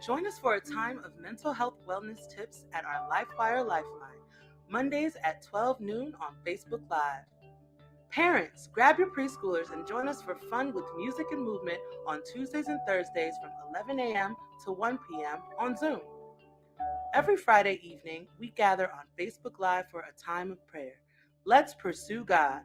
Join us for a time of mental health wellness tips at our LifeWire Lifeline, Mondays at 12 noon on Facebook Live. Parents, grab your preschoolers and join us for fun with music and movement on Tuesdays and Thursdays from 11 a.m. to 1 p.m. on Zoom. Every Friday evening, we gather on Facebook Live for a time of prayer. Let's pursue God.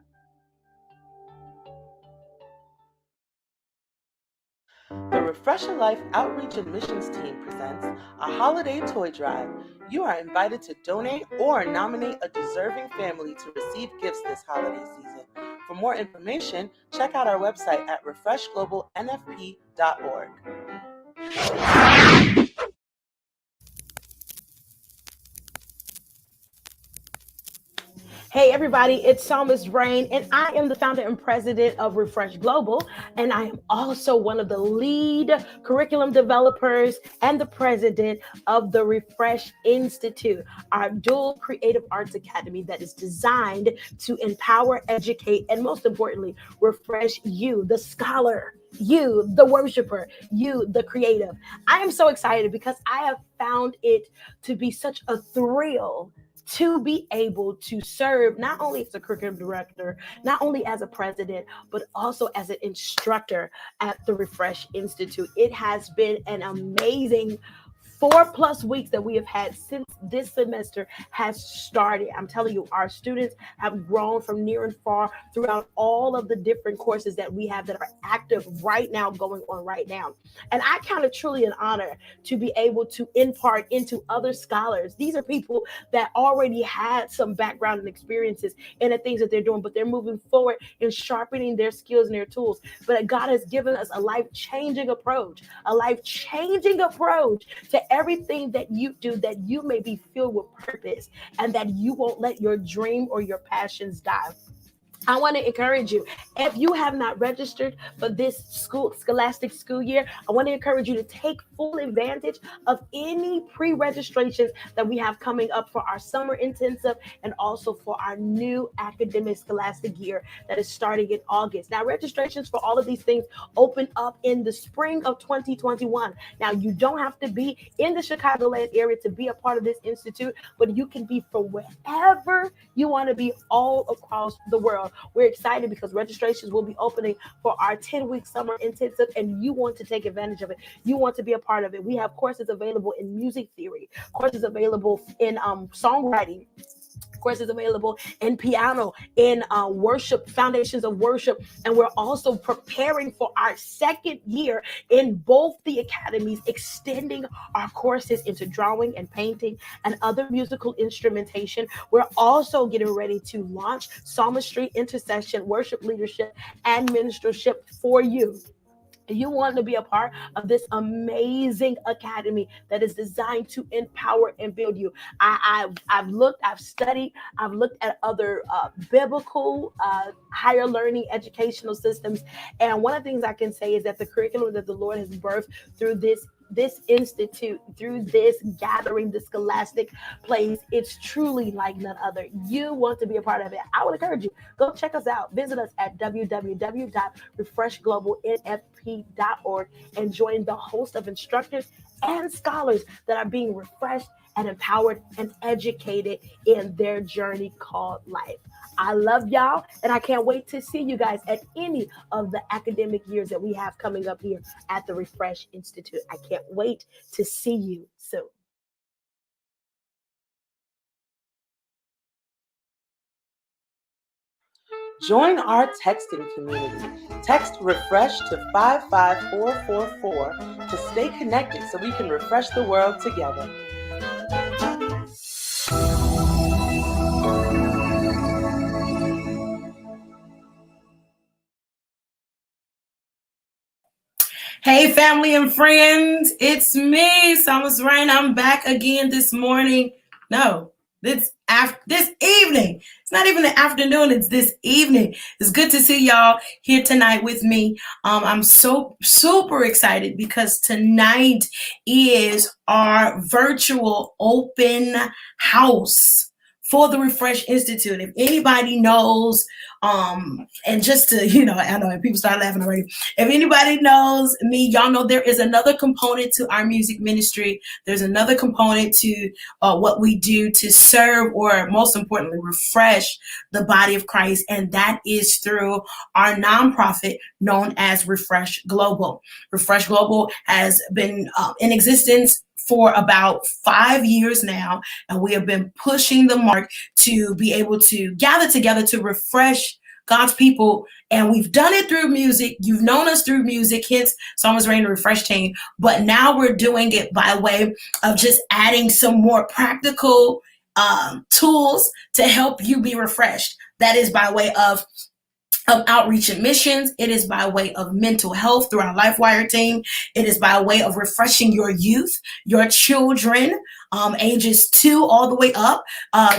The Refresh Your Life Outreach and Missions team presents a holiday toy drive. You are invited to donate or nominate a deserving family to receive gifts this holiday season. For more information, check out our website at refreshglobalnfp.org. Hey everybody, it's Psalmist Rain, and I am the founder and president of ReFresh Global, and I am also one of the lead curriculum developers and the president of the ReFresh Institute, our dual creative arts academy that is designed to empower, educate, and most importantly, refresh you, the scholar, you, the worshiper, you, the creative. I am so excited because I have found it to be such a thrill to be able to serve not only as a curriculum director, not only as a president, but also as an instructor at the ReFresh Institute. It has been an amazing 4+ weeks that we have had since this semester has started. I'm telling you, our students have grown from near and far throughout all of the different courses that we have that are active right now, going on right now. And I count it truly an honor to be able to impart into other scholars. These are people that already had some background and experiences in the things that they're doing, but they're moving forward and sharpening their skills and their tools. But God has given us a life-changing approach to everything that you do, that you may be filled with purpose and that you won't let your dream or your passions die. I want to encourage you, if you have not registered for this scholastic school year, I want to encourage you to take full advantage of any pre-registrations that we have coming up for our summer intensive and also for our new academic scholastic year that is starting in August. Now, registrations for all of these things open up in the spring of 2021. Now, you don't have to be in the Chicagoland area to be a part of this institute, but you can be from wherever you want to be all across the world. We're excited because registrations will be opening for our 10-week summer intensive, and you want to take advantage of it. You want to be a part of it. We have courses available in music theory, courses available in songwriting, courses available in piano, in worship, foundations of worship. And we're also preparing for our second year in both the academies, extending our courses into drawing and painting and other musical instrumentation. We're also getting ready to launch psalmistry, intercession, worship leadership, and ministership for you. You want to be a part of this amazing academy that is designed to empower and build you. I've looked, I've studied, I've looked at other biblical higher learning educational systems. And one of the things I can say is that the curriculum that the Lord has birthed through this institute, through this gathering, the scholastic place, it's truly like none other. You want to be a part of it. I would encourage you, go check us out. Visit us at www.refreshglobalnfp.org and join the host of instructors and scholars that are being refreshed and empowered and educated in their journey called life. I love y'all, and I can't wait to see you guys at any of the academic years that we have coming up here at the ReFresh Institute. I can't wait to see you soon. Join our texting community. Text REFRESH to 55444 to stay connected so we can refresh the world together. Hey, family and friends, it's me, Songwriting Rain. I'm back again this morning. No, this evening. It's not even the afternoon, it's this evening. It's good to see y'all here tonight with me. I'm so super excited because tonight is our virtual open house for the Refresh Institute. If anybody knows, and just to, I know people start laughing already. If anybody knows me, y'all know there is another component to our music ministry. There's another component to what we do to serve, or most importantly, refresh the body of Christ. And that is through our nonprofit known as ReFresh Global. ReFresh Global has been in existence for about 5 years now, and we have been pushing the mark to be able to gather together to refresh God's people. And we've done it through music. You've known us through music, hence Songwriting Refresh Team. But now we're doing it by way of just adding some more practical tools to help you be refreshed. That is by way of outreach and missions. It is by way of mental health through our LifeWire team. It is by way of refreshing your youth, your children, ages 2 all the way up,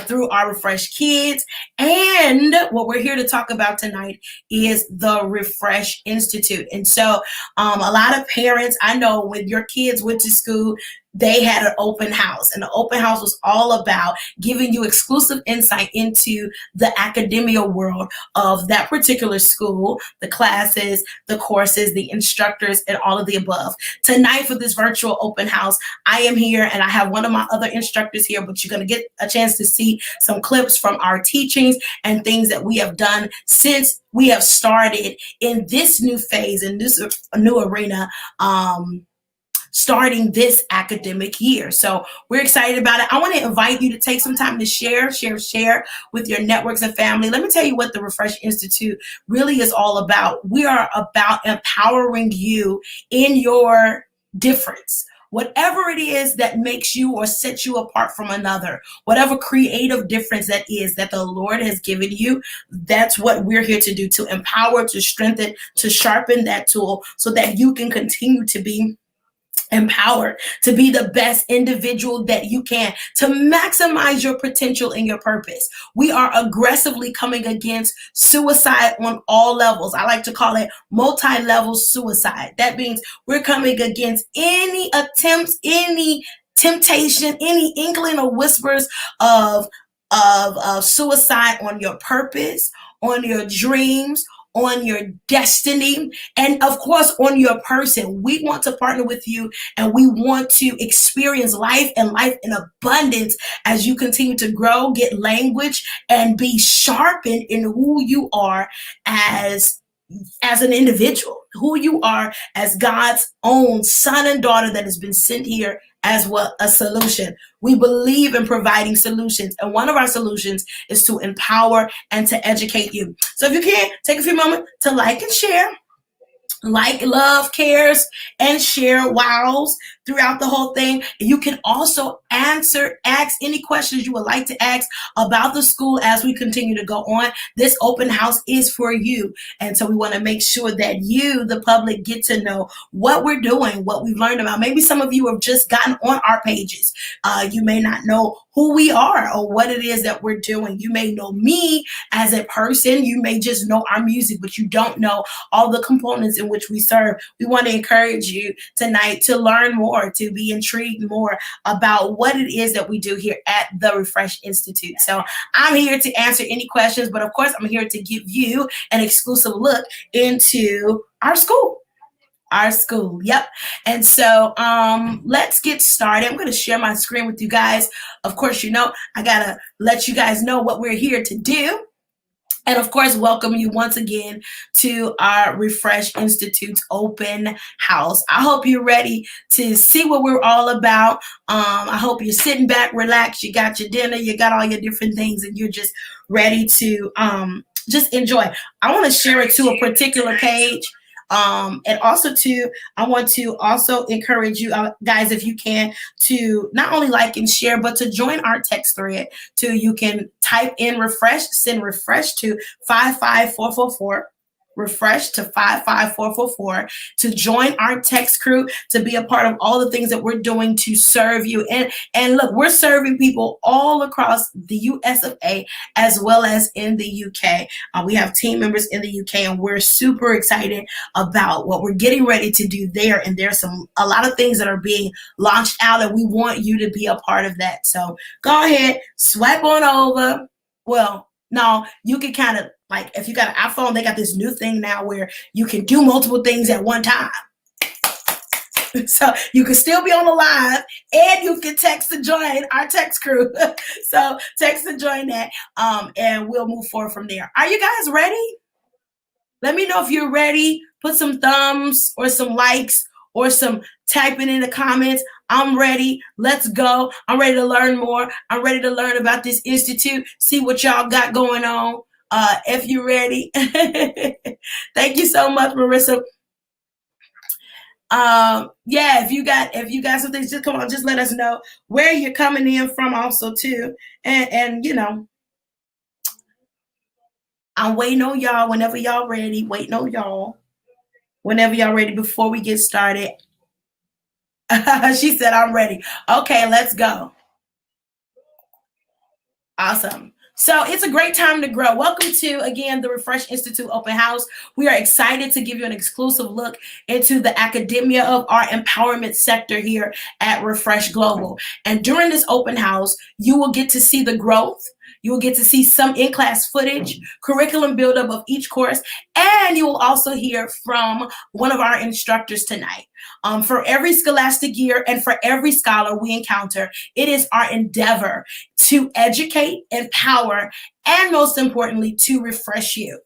through our Refresh Kids. And what we're here to talk about tonight is the Refresh Institute. And so a lot of parents, I know when your kids went to school, they had an open house, and the open house was all about giving you exclusive insight into the academia world of that particular school, the classes, the courses, the instructors, and all of the above. Tonight for this virtual open house, I am here and I have one of my other instructors here, but you're going to get a chance to see some clips from our teachings and things that we have done since we have started in this new phase, in this new arena, starting this academic year. So we're excited about it. I want to invite you to take some time to share with your networks and family. Let me tell you what the Refresh Institute really is all about. We are about empowering you in your difference. Whatever it is that makes you or sets you apart from another, whatever creative difference that is that the Lord has given you, that's what we're here to do, to empower, to strengthen, to sharpen that tool so that you can continue to be empowered, to be the best individual that you can, to maximize your potential and your purpose. We are aggressively coming against suicide on all levels. I like to call it multi-level suicide. That means we're coming against any attempts, any temptation, any inkling or whispers of suicide on your purpose, on your dreams, on your destiny, and of course on your person. We want to partner with you, and we want to experience life and life in abundance as you continue to grow, get language, and be sharpened in who you are as an individual, who you are as God's own son and daughter that has been sent here as well a solution. We believe in providing solutions, and one of our solutions is to empower and to educate you. So if you can, take a few moments to like and share. Like, love, cares, and share wows throughout the whole thing. You can also ask any questions you would like to ask about the school as we continue to go on. This open house is for you. And so we want to make sure that you, the public, get to know what we're doing, what we've learned about. Maybe some of you have just gotten on our pages. You may not know who we are or what it is that we're doing. You may know me as a person. You may just know our music, but you don't know all the components in which we serve. We want to encourage you tonight to learn more, to be intrigued more about what it is that we do here at the Refresh Institute. So I'm here to answer any questions, but of course I'm here to give you an exclusive look into our school. Yep. And so let's get started. I'm going to share my screen with you guys. Of course, I got to let you guys know what we're here to do. And of course, welcome you once again to our Refresh Institute's open house. I hope you're ready to see what we're all about. I hope you're sitting back, relaxed, you got your dinner, you got all your different things, and you're just ready to just enjoy. I want to share it to a particular page. And also I want to also encourage you guys, if you can, to not only like and share, but to join our text thread too. You can type in refresh, send refresh to 55444. ReFresh to 55444 to join our text crew, to be a part of all the things that we're doing to serve you. And look, we're serving people all across the US of A as well as in the UK. We have team members in the UK, and we're super excited about what we're getting ready to do there. And there's a lot of things that are being launched out, and we want you to be a part of that. So go ahead, swipe on over. Well, no, you can kind of, like, if you got an iPhone, they got this new thing now where you can do multiple things at one time. So you can still be on the live, and you can text to join our text crew. So text to join that, and we'll move forward from there. Are you guys ready? Let me know if you're ready. Put some thumbs or some likes or some typing in the comments. I'm ready. Let's go. I'm ready to learn more. I'm ready to learn about this institute, see what y'all got going on. If you're ready. Thank you so much, Marissa. Yeah, if you got some things, just come on, just let us know where you're coming in from also too. And you know, I'm waiting on y'all whenever y'all ready. Waiting on y'all whenever y'all ready before we get started. She said, I'm ready. Okay, let's go. Awesome. So it's a great time to grow. Welcome to, again, the ReFresh Institute Open House. We are excited to give you an exclusive look into the academia of our empowerment sector here at ReFresh Global. And during this open house, you will get to see the growth. You will get to see some in-class footage, curriculum buildup of each course, and you will also hear from one of our instructors tonight. For every scholastic year and for every scholar we encounter, it is our endeavor to educate, empower, and most importantly, to refresh you.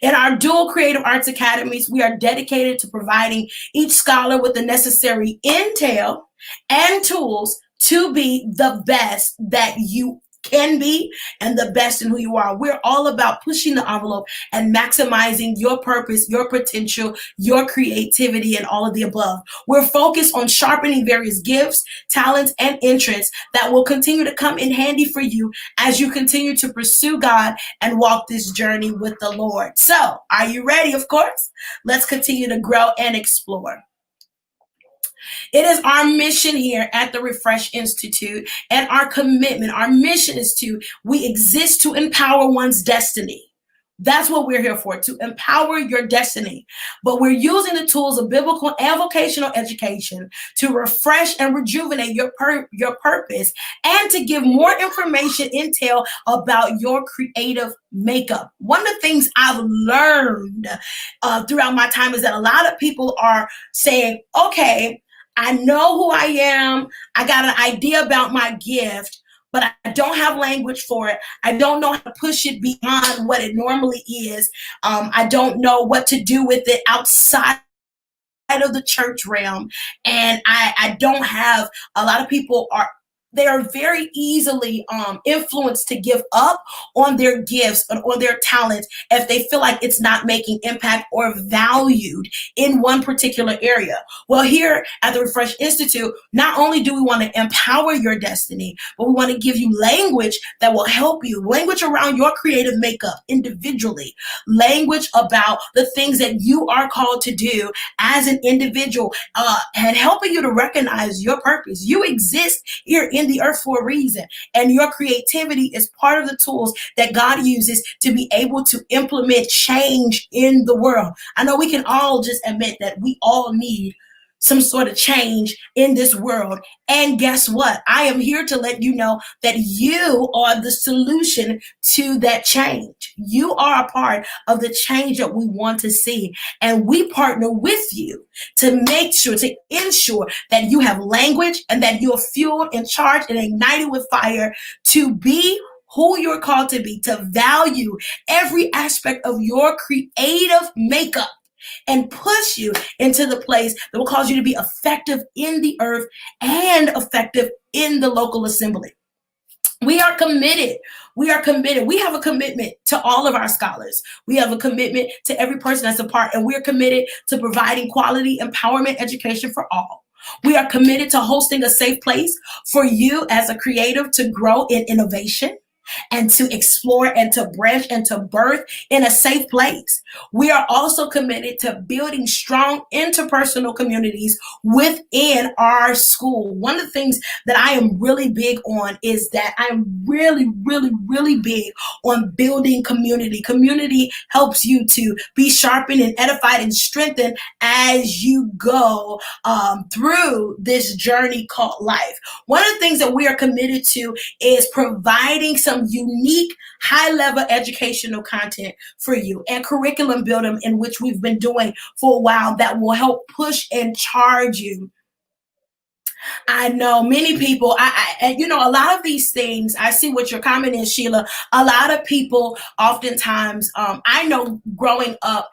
In our dual creative arts academies, we are dedicated to providing each scholar with the necessary intel and tools to be the best that you can be and the best in who you are. We're all about pushing the envelope and maximizing your purpose, your potential, your creativity, and all of the above. We're focused on sharpening various gifts, talents, and interests that will continue to come in handy for you as you continue to pursue God and walk this journey with the Lord. So, are you ready? Of course. Let's continue to grow and explore. It is our mission here at the ReFresh Institute, and our commitment, our mission is we exist to empower one's destiny. That's what we're here for, to empower your destiny. But we're using the tools of biblical and vocational education to refresh and rejuvenate your purpose, and to give more information, intel about your creative makeup. One of the things I've learned throughout my time is that a lot of people are saying, okay, I know who I am. I got an idea about my gift, but I don't have language for it. I don't know how to push it beyond what it normally is. I don't know what to do with it outside of the church realm. And I don't have, a lot of people they are very easily influenced to give up on their gifts and on their talents if they feel like it's not making impact or valued in one particular area. Well, here at the ReFresh Institute, not only do we want to empower your destiny, but we want to give you language that will help you, language around your creative makeup individually, language about the things that you are called to do as an individual, and helping you to recognize your purpose. You exist here in the earth for a reason, and your creativity is part of the tools that God uses to be able to implement change in the world. I know we can all just admit that we all need some sort of change in this world. And guess what? I am here to let you know that you are the solution to that change. You are a part of the change that we want to see. And we partner with you to make sure, to ensure that you have language and that you're fueled and charged and ignited with fire to be who you're called to be, to value every aspect of your creative makeup and push you into the place that will cause you to be effective in the earth and effective in the local assembly. We are committed. We are committed. We have a commitment to all of our scholars. We have a commitment to every person that's a part, and we're committed to providing quality empowerment education for all. We are committed to hosting a safe place for you as a creative to grow in innovation, and to explore and to branch and to birth in a safe place. We are also committed to building strong interpersonal communities within our school. One of the things that I am really big on is that I'm really, really, really big on building community. Community helps you to be sharpened and edified and strengthened as you go through this journey called life. One of the things that we are committed to is providing some unique high-level educational content for you and curriculum building, in which we've been doing for a while, that will help push and charge you. I know many people, a lot of these things, I see what your comment is, Sheila. A lot of people oftentimes, I know growing up,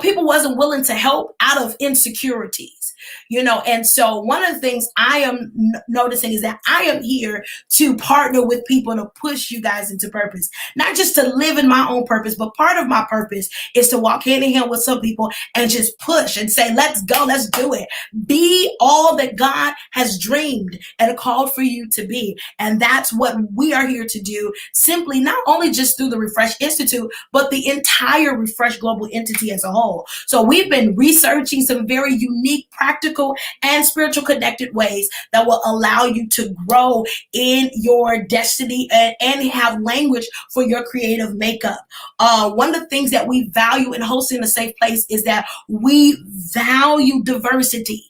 people wasn't willing to help out of insecurities, and so one of the things I am noticing is that I am here to partner with people to push you guys into purpose, not just to live in my own purpose, but part of my purpose is to walk hand in hand with some people and just push and say, let's go, let's do it. Be all that God has dreamed and called for you to be. And that's what we are here to do, simply not only just through the ReFresh Institute, but the entire ReFresh Global entity as a whole. So we've been researching some very unique, practical, and spiritual connected ways that will allow you to grow in your destiny and have language for your creative makeup. One of the things that we value in hosting a safe place is that we value diversity.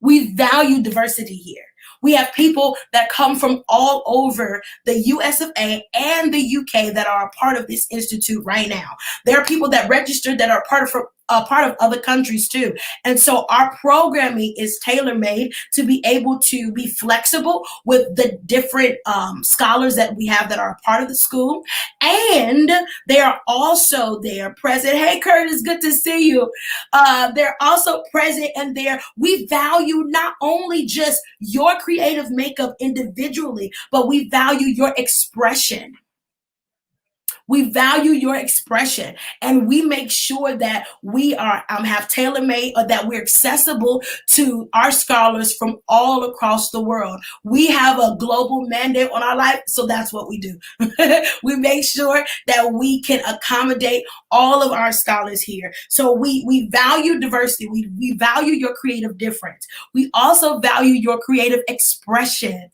We value diversity here. We have people that come from all over the US of A and the UK that are a part of this institute right now. There are people that registered that are part of other countries too. And so our programming is tailor-made to be able to be flexible with the different scholars that we have that are a part of the school. And they are also there present. Hey, Curtis, good to see you. They're also present and there. We value not only just your creative makeup individually, but we value your expression. We value your expression, and we make sure that we are have tailor-made, or that we're accessible to our scholars from all across the world. We have a global mandate on our life, so that's what we do. We make sure that we can accommodate all of our scholars here. So we value diversity. We value your creative difference. We also value your creative expression.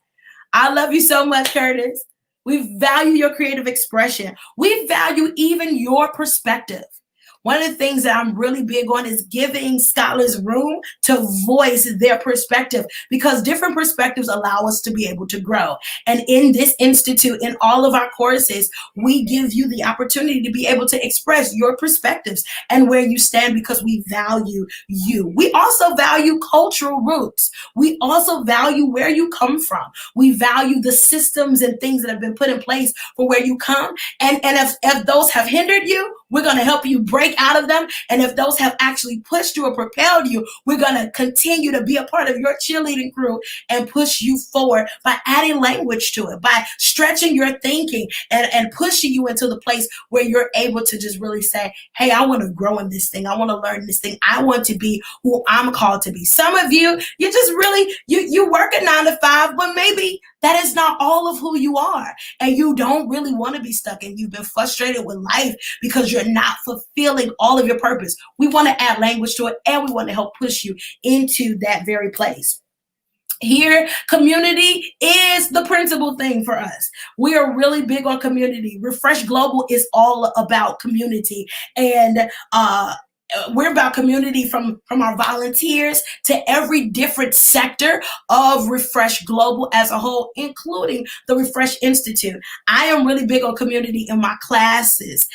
I love you so much, Curtis. We value your creative expression. We value even your perspective. One of the things that I'm really big on is giving scholars room to voice their perspective, because different perspectives allow us to be able to grow. And in this institute, in all of our courses, we give you the opportunity to be able to express your perspectives and where you stand, because we value you. We also value cultural roots. We also value where you come from. We value the systems and things that have been put in place for where you come. And if those have hindered you, we're going to help you break out of them. And if those have actually pushed you or propelled you, we're going to continue to be a part of your cheerleading crew and push you forward by adding language to it, by stretching your thinking and pushing you into the place where you're able to just really say, hey, I want to grow in this thing. I want to learn this thing. I want to be who I'm called to be. Some of you, you just really, you work a 9 to 5, but maybe that is not all of who you are. And you don't really want to be stuck, and you've been frustrated with life because you're not fulfilling all of your purpose. We want to add language to it, and we want to help push you into that very place. Here, community is the principal thing for us. We are really big on community. ReFresh Global is all about community. And we're about community from our volunteers to every different sector of ReFresh Global as a whole, including the ReFresh Institute. I am really big on community in my classes.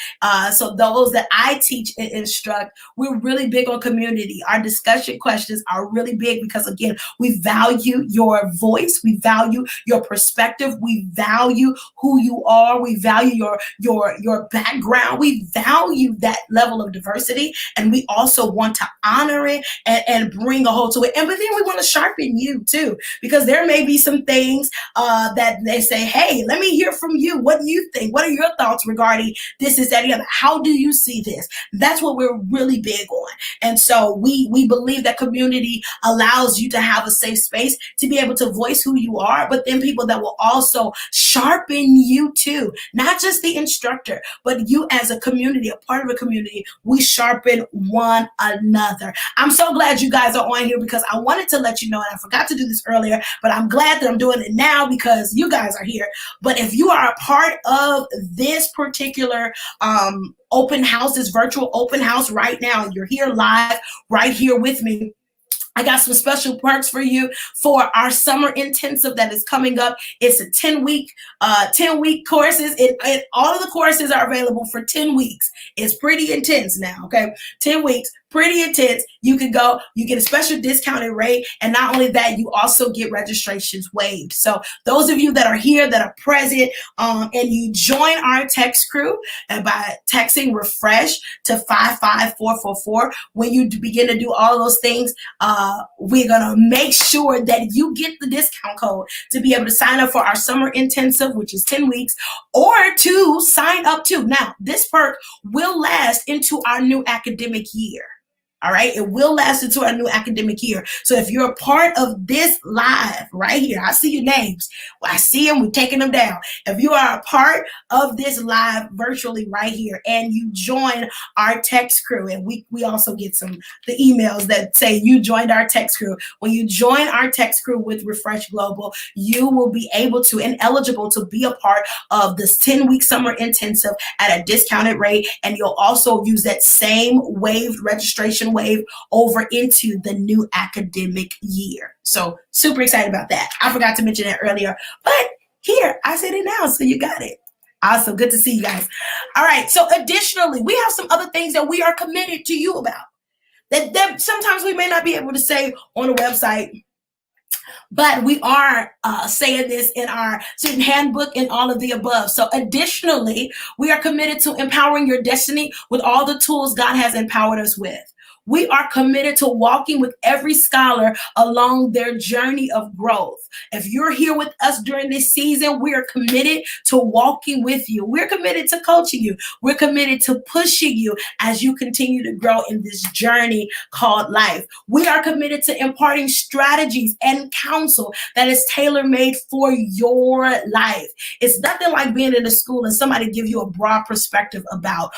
So those that I teach and instruct, we're really big on community. Our discussion questions are really big because, again, we value your voice. We value your perspective. We value who you are. We value your background. We value that level of diversity. And and we also want to honor it and bring a whole to it. And but then we want to sharpen you too, because there may be some things that they say, hey, let me hear from you. What do you think? What are your thoughts regarding this, that, and the other? How do you see this? That's what we're really big on. And so we believe that community allows you to have a safe space to be able to voice who you are, but then people that will also sharpen you too, not just the instructor, but you as a community, a part of a community. We sharpen one another. I'm so glad you guys are on here, because I wanted to let you know, and I forgot to do this earlier, but I'm glad that I'm doing it now because you guys are here. But if you are a part of this particular open house, this virtual open house right now, you're here live right here with me, I got some special perks for you for our summer intensive that is coming up. It's a 10-week courses. All of the courses are available for 10 weeks. It's pretty intense now, okay? 10 weeks, pretty intense. You can go, you get a special discounted rate, and not only that, you also get registrations waived. So those of you that are here, that are present, and you join our text crew, and by texting ReFresh to 55444, when you begin to do all those things, we're gonna make sure that you get the discount code to be able to sign up for our summer intensive, which is 10 weeks, or to sign up to. Now, this perk will last into our new academic year. All right, it will last into our new academic year. So if you're a part of this live right here, I see your names. Well, I see them, we're taking them down. If you are a part of this live virtually right here, and you join our text crew, and we also get the emails that say you joined our text crew. When you join our text crew with ReFresh Global, you will be able to and eligible to be a part of this 10-week summer intensive at a discounted rate, and you'll also use that same waived registration wave over into the new academic year. So super excited about that. I forgot to mention that earlier, but here, I said it now, so you got it. Awesome, good to see you guys. All right, so additionally, we have some other things that we are committed to you about that sometimes we may not be able to say on the website, but we are saying this in our student handbook and all of the above. So additionally, we are committed to empowering your destiny with all the tools God has empowered us with. We are committed to walking with every scholar along their journey of growth. If you're here with us during this season, we are committed to walking with you. We're committed to coaching you. We're committed to pushing you as you continue to grow in this journey called life. We are committed to imparting strategies and counsel that is tailor-made for your life. It's nothing like being in a school and somebody give you a broad perspective about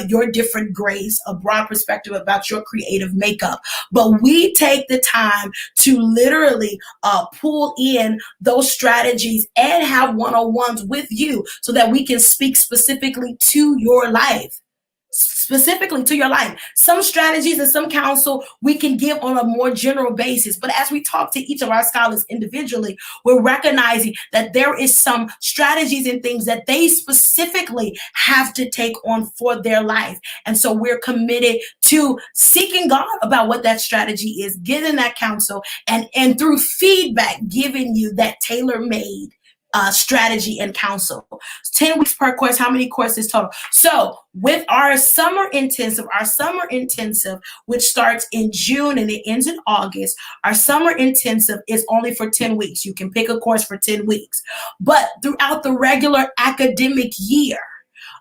your different grades, a broad perspective about your creative makeup. But we take the time to literally pull in those strategies and have one-on-ones with you so that we can speak specifically to your life. Specifically to your life. Some strategies and some counsel we can give on a more general basis. But as we talk to each of our scholars individually, we're recognizing that there is some strategies and things that they specifically have to take on for their life. And so we're committed to seeking God about what that strategy is, giving that counsel, and through feedback, giving you that tailor-made strategy and counsel. 10 weeks per course. How many courses total? So with our summer intensive, which starts in June and it ends in August, our summer intensive is only for 10 weeks. You can pick a course for 10 weeks. But throughout the regular academic year,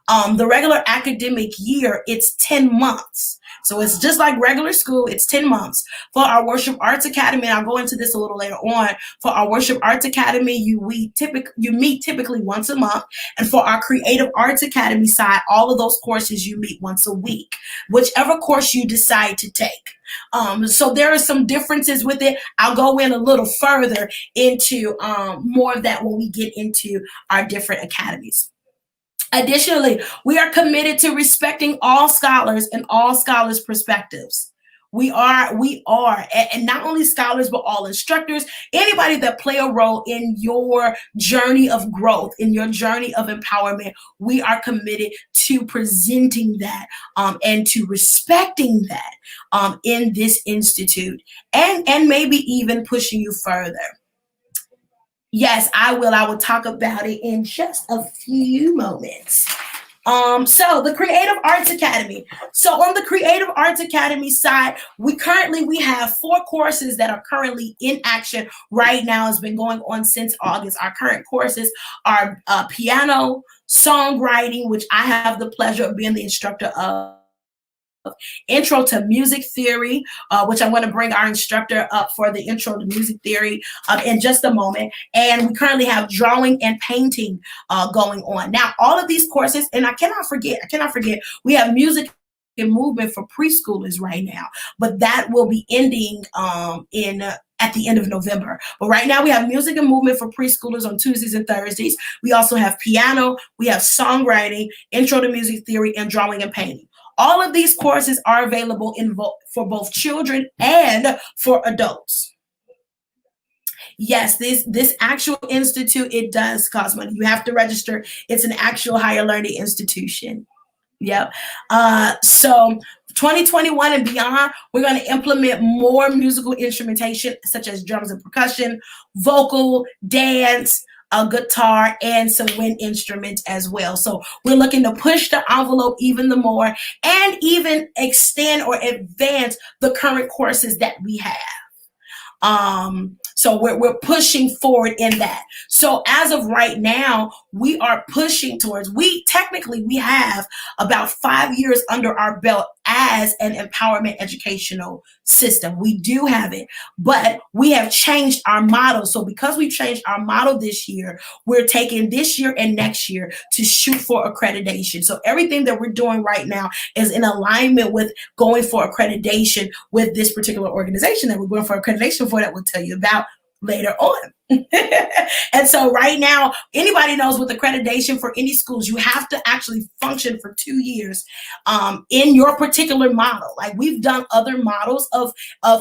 it's 10 months. So it's just like regular school, it's 10 months. For our Worship Arts Academy, and I'll go into this a little later on, for our Worship Arts Academy, you meet typically once a month. And for our Creative Arts Academy side, all of those courses you meet once a week, whichever course you decide to take. So there are some differences with it. I'll go in a little further into more of that when we get into our different academies. Additionally, we are committed to respecting all scholars and all scholars' perspectives. We are, and not only scholars, but all instructors, anybody that play a role in your journey of growth, in your journey of empowerment. We are committed to presenting that and to respecting that in this institute, and maybe even pushing you further. Yes, I will. I will talk about it in just a few moments. So the Creative Arts Academy. So on the Creative Arts Academy side, we have 4 courses that are currently in action right now. It's been going on since August. Our current courses are piano, songwriting, which I have the pleasure of being the instructor of. Intro to Music Theory, which I'm going to bring our instructor up for the Intro to Music Theory in just a moment. And we currently have drawing and painting going on. Now, all of these courses, and I cannot forget, we have music and movement for preschoolers right now, but that will be ending at the end of November. But right now we have music and movement for preschoolers on Tuesdays and Thursdays. We also have piano, we have songwriting, Intro to Music Theory, and drawing and painting. All of these courses are available for both children and for adults. Yes, this actual institute, it does cost money. You have to register. It's an actual higher learning institution. Yep. So 2021 and beyond, we're going to implement more musical instrumentation, such as drums and percussion, vocal, dance, a guitar, and some wind instruments as well. So we're looking to push the envelope even the more and even extend or advance the current courses that we have. So we're pushing forward in that. So as of right now, we are pushing towards, we have about 5 years under our belt as an empowerment educational system. We do have it, but we have changed our model. So because we've changed our model this year, we're taking this year and next year to shoot for accreditation. So everything that we're doing right now is in alignment with going for accreditation with this particular organization that we're going for accreditation for, that we'll tell you about later on. And so right now, anybody knows with accreditation for any schools, you have to actually function for 2 years in your particular model. Like, we've done other models of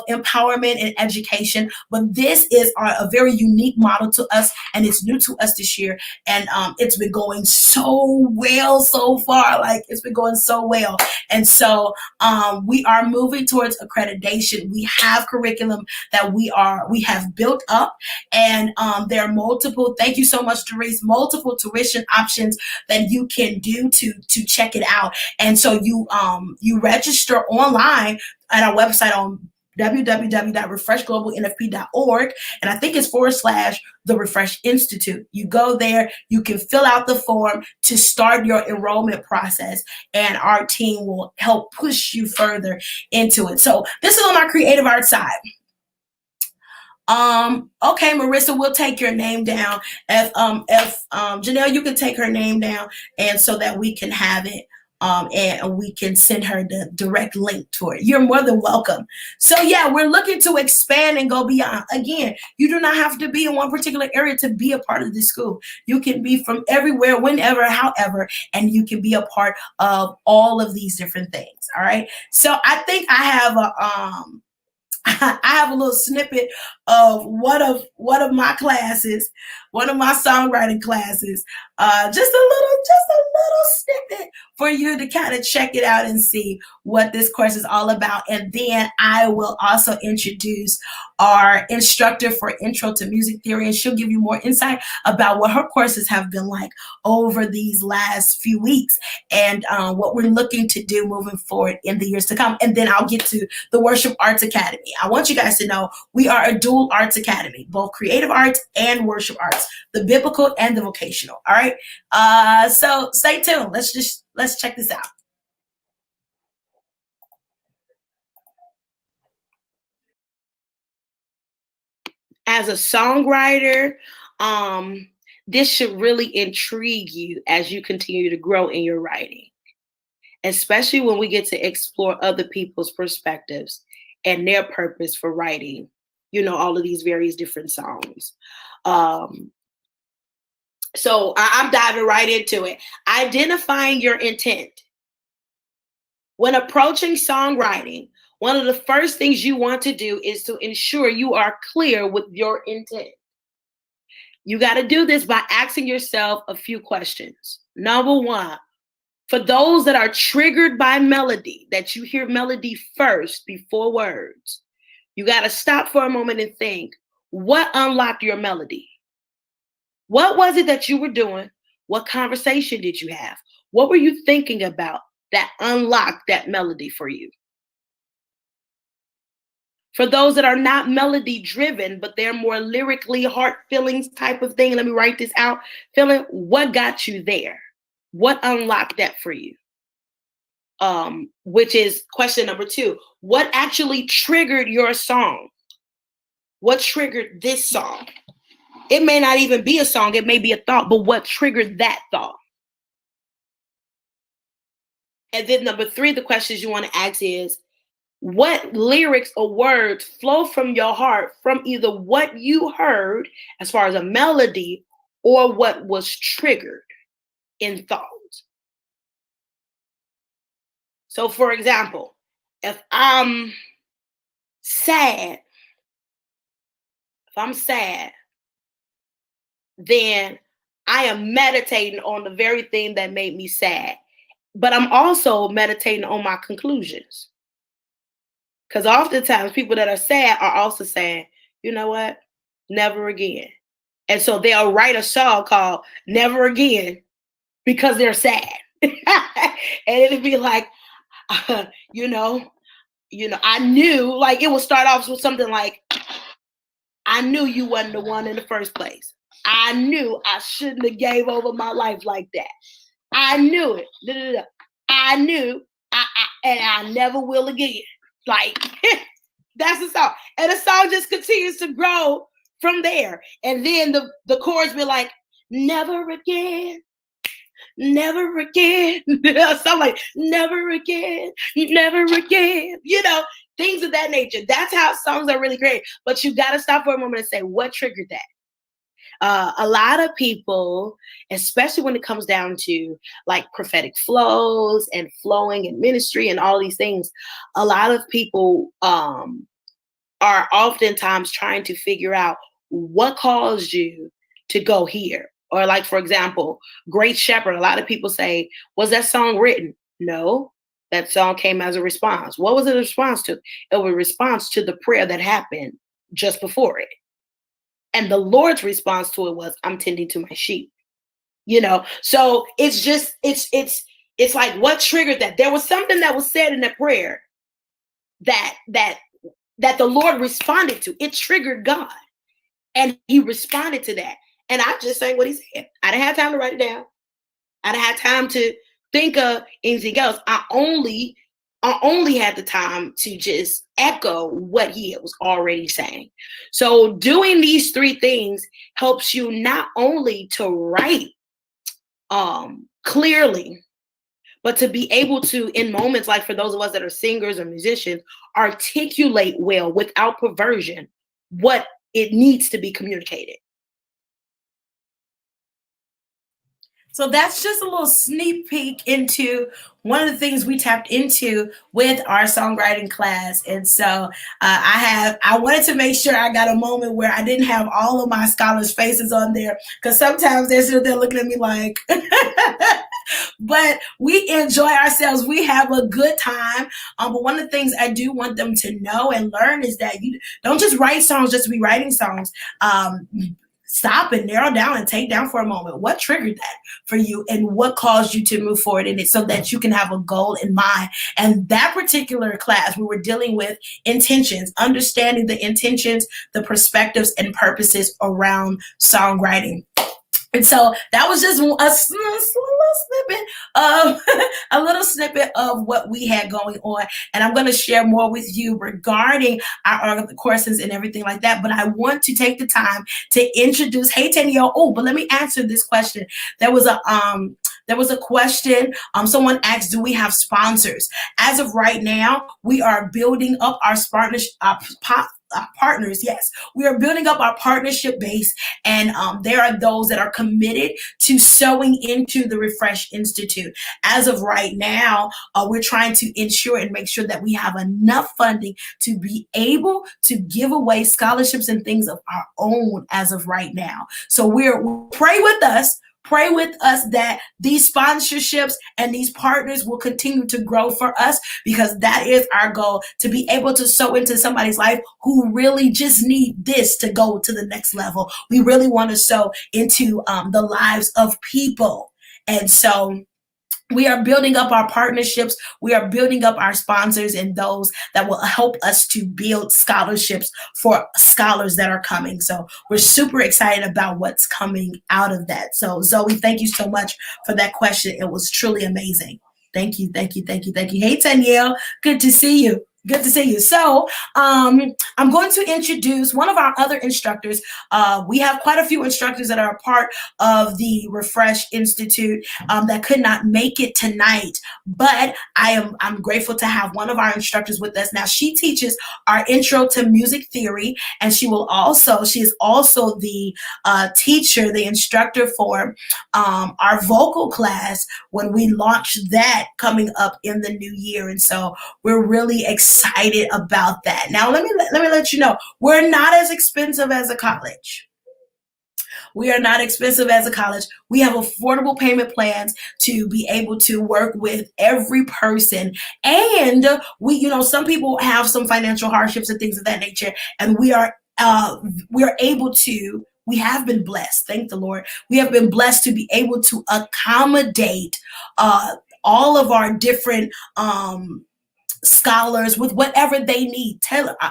empowerment and education, but this is a very unique model to us, and it's new to us this year. And it's been going so well so far. Like, it's been going so well. And so we are moving towards accreditation. We have curriculum that we have built up, and there are multiple, thank you so much, Doris, multiple tuition options that you can do to check it out. And so you register online at our website on www.refreshglobalnfp.org, and I think it's / the Refresh Institute. You go there, you can fill out the form to start your enrollment process, and our team will help push you further into it. So this is on our creative arts side. Okay, Marissa, we'll take your name down. If Janelle, you can take her name down, and so that we can have it, and we can send her the direct link to it. You're more than welcome. So yeah, we're looking to expand and go beyond. Again, you do not have to be in one particular area to be a part of this school. You can be from everywhere, whenever, however, and you can be a part of all of these different things. All right. So I think I have a little snippet of one of my classes, one of my songwriting classes, just a little snippet for you to kind of check it out and see what this course is all about. And then I will also introduce our instructor for Intro to Music Theory, and she'll give you more insight about what her courses have been like over these last few weeks, and what we're looking to do moving forward in the years to come. And then I'll get to the Worship Arts Academy. I want you guys to know we are a dual arts academy, both creative arts and worship arts, the biblical and the vocational. All right. So stay tuned. Let's check this out. As a songwriter, this should really intrigue you as you continue to grow in your writing, especially when we get to explore other people's perspectives and their purpose for writing, all of these various different songs. So I'm diving right into it. Identifying your intent. When approaching songwriting, one of the first things you want to do is to ensure you are clear with your intent. You got to do this by asking yourself a few questions. Number one, for those that are triggered by melody, that you hear melody first before words, you got to stop for a moment and think, what unlocked your melody? What was it that you were doing? What conversation did you have? What were you thinking about that unlocked that melody for you? For those that are not melody driven, but they're more lyrically heart feelings type of thing, let me write this out. Feeling, what got you there? What unlocked that for you? Which is question number 2. What actually triggered your song? What triggered this song? It may not even be a song, it may be a thought, but what triggered that thought? And then number 3, the questions you want to ask is, what lyrics or words flow from your heart from either what you heard as far as a melody or what was triggered in thought? So for example, if I'm sad, then I am meditating on the very thing that made me sad. But I'm also meditating on my conclusions. Because oftentimes people that are sad are also saying, you know what? Never again. And so they'll write a song called Never Again because they're sad. And it'll be like, you know, I knew, like, it will start off with something like, I knew you wasn't the one in the first place. I knew I shouldn't have gave over my life like that. I knew it. I knew, and I never will again. Like, that's the song. And the song just continues to grow from there. And then the chords be like, never again. Never again. Something like, never again. Never again. You know, things of that nature. That's how songs are really great. But you got to stop for a moment and say, what triggered that? A lot of people, especially when it comes down to like prophetic flows and flowing in ministry and all these things, a lot of people are oftentimes trying to figure out what caused you to go here. Or like, for example, Great Shepherd, a lot of people say, was that song written? No, that song came as a response. What was it a response to? It was a response to the prayer that happened just before it. And the Lord's response to it was, I'm tending to my sheep. You know, so it's just, it's like, what triggered that? There was something that was said in that prayer that the Lord responded to. It triggered God. And he responded to that. And I just sang what he said. I didn't have time to write it down. I didn't have time to think of anything else. I only had the time to just echo what he was already saying. So doing these 3 things helps you not only to write clearly, but to be able to, in moments like for those of us that are singers or musicians, articulate well without perversion what it needs to be communicated. So that's just a little sneak peek into one of the things we tapped into with our songwriting class. And so I wanted to make sure I got a moment where I didn't have all of my scholars' faces on there, because sometimes they're sitting there looking at me like, but we enjoy ourselves. We have a good time. But one of the things I do want them to know and learn is that you don't just write songs just to be writing songs. Stop and narrow down and take down for a moment. What triggered that for you and what caused you to move forward in it so that you can have a goal in mind? And that particular class, we were dealing with intentions, understanding the intentions, the perspectives and purposes around songwriting. And so that was just a little snippet of what we had going on. And I'm going to share more with you regarding our courses and everything like that. But I want to take the time to introduce, hey, Tanielle. Oh, but let me answer this question. There was a question. Someone asked, do we have sponsors? As of right now, we are building up our partners. Yes, we are building up our partnership base, and there are those that are committed to sewing into the ReFresh Institute. As of right now, we're trying to ensure and make sure that we have enough funding to be able to give away scholarships and things of our own as of right now. So pray with us. Pray with us that these sponsorships and these partners will continue to grow for us, because that is our goal, to be able to sow into somebody's life who really just need this to go to the next level. We really want to sow into the lives of people. And so We are building up our partnerships. We are building up our sponsors and those that will help us to build scholarships for scholars that are coming. So we're super excited about what's coming out of that. So Zoe, thank you so much for that question. It was truly amazing. Thank you, thank you, thank you, thank you. Hey, Danielle, good to see you. Good to see you. So I'm going to introduce one of our other instructors. We have quite a few instructors that are a part of the ReFresh Institute that could not make it tonight, but I'm grateful to have one of our instructors with us. Now, she teaches our intro to music theory, and she is also the teacher, the instructor for our vocal class when we launch that coming up in the new year. And so we're really excited about that. Now, let me let you know, we're not as expensive as a college. We are not expensive as a college. We have affordable payment plans to be able to work with every person. And some people have some financial hardships and things of that nature. And we are able to, we have been blessed. Thank the Lord. We have been blessed to be able to accommodate all of our different scholars with whatever they need.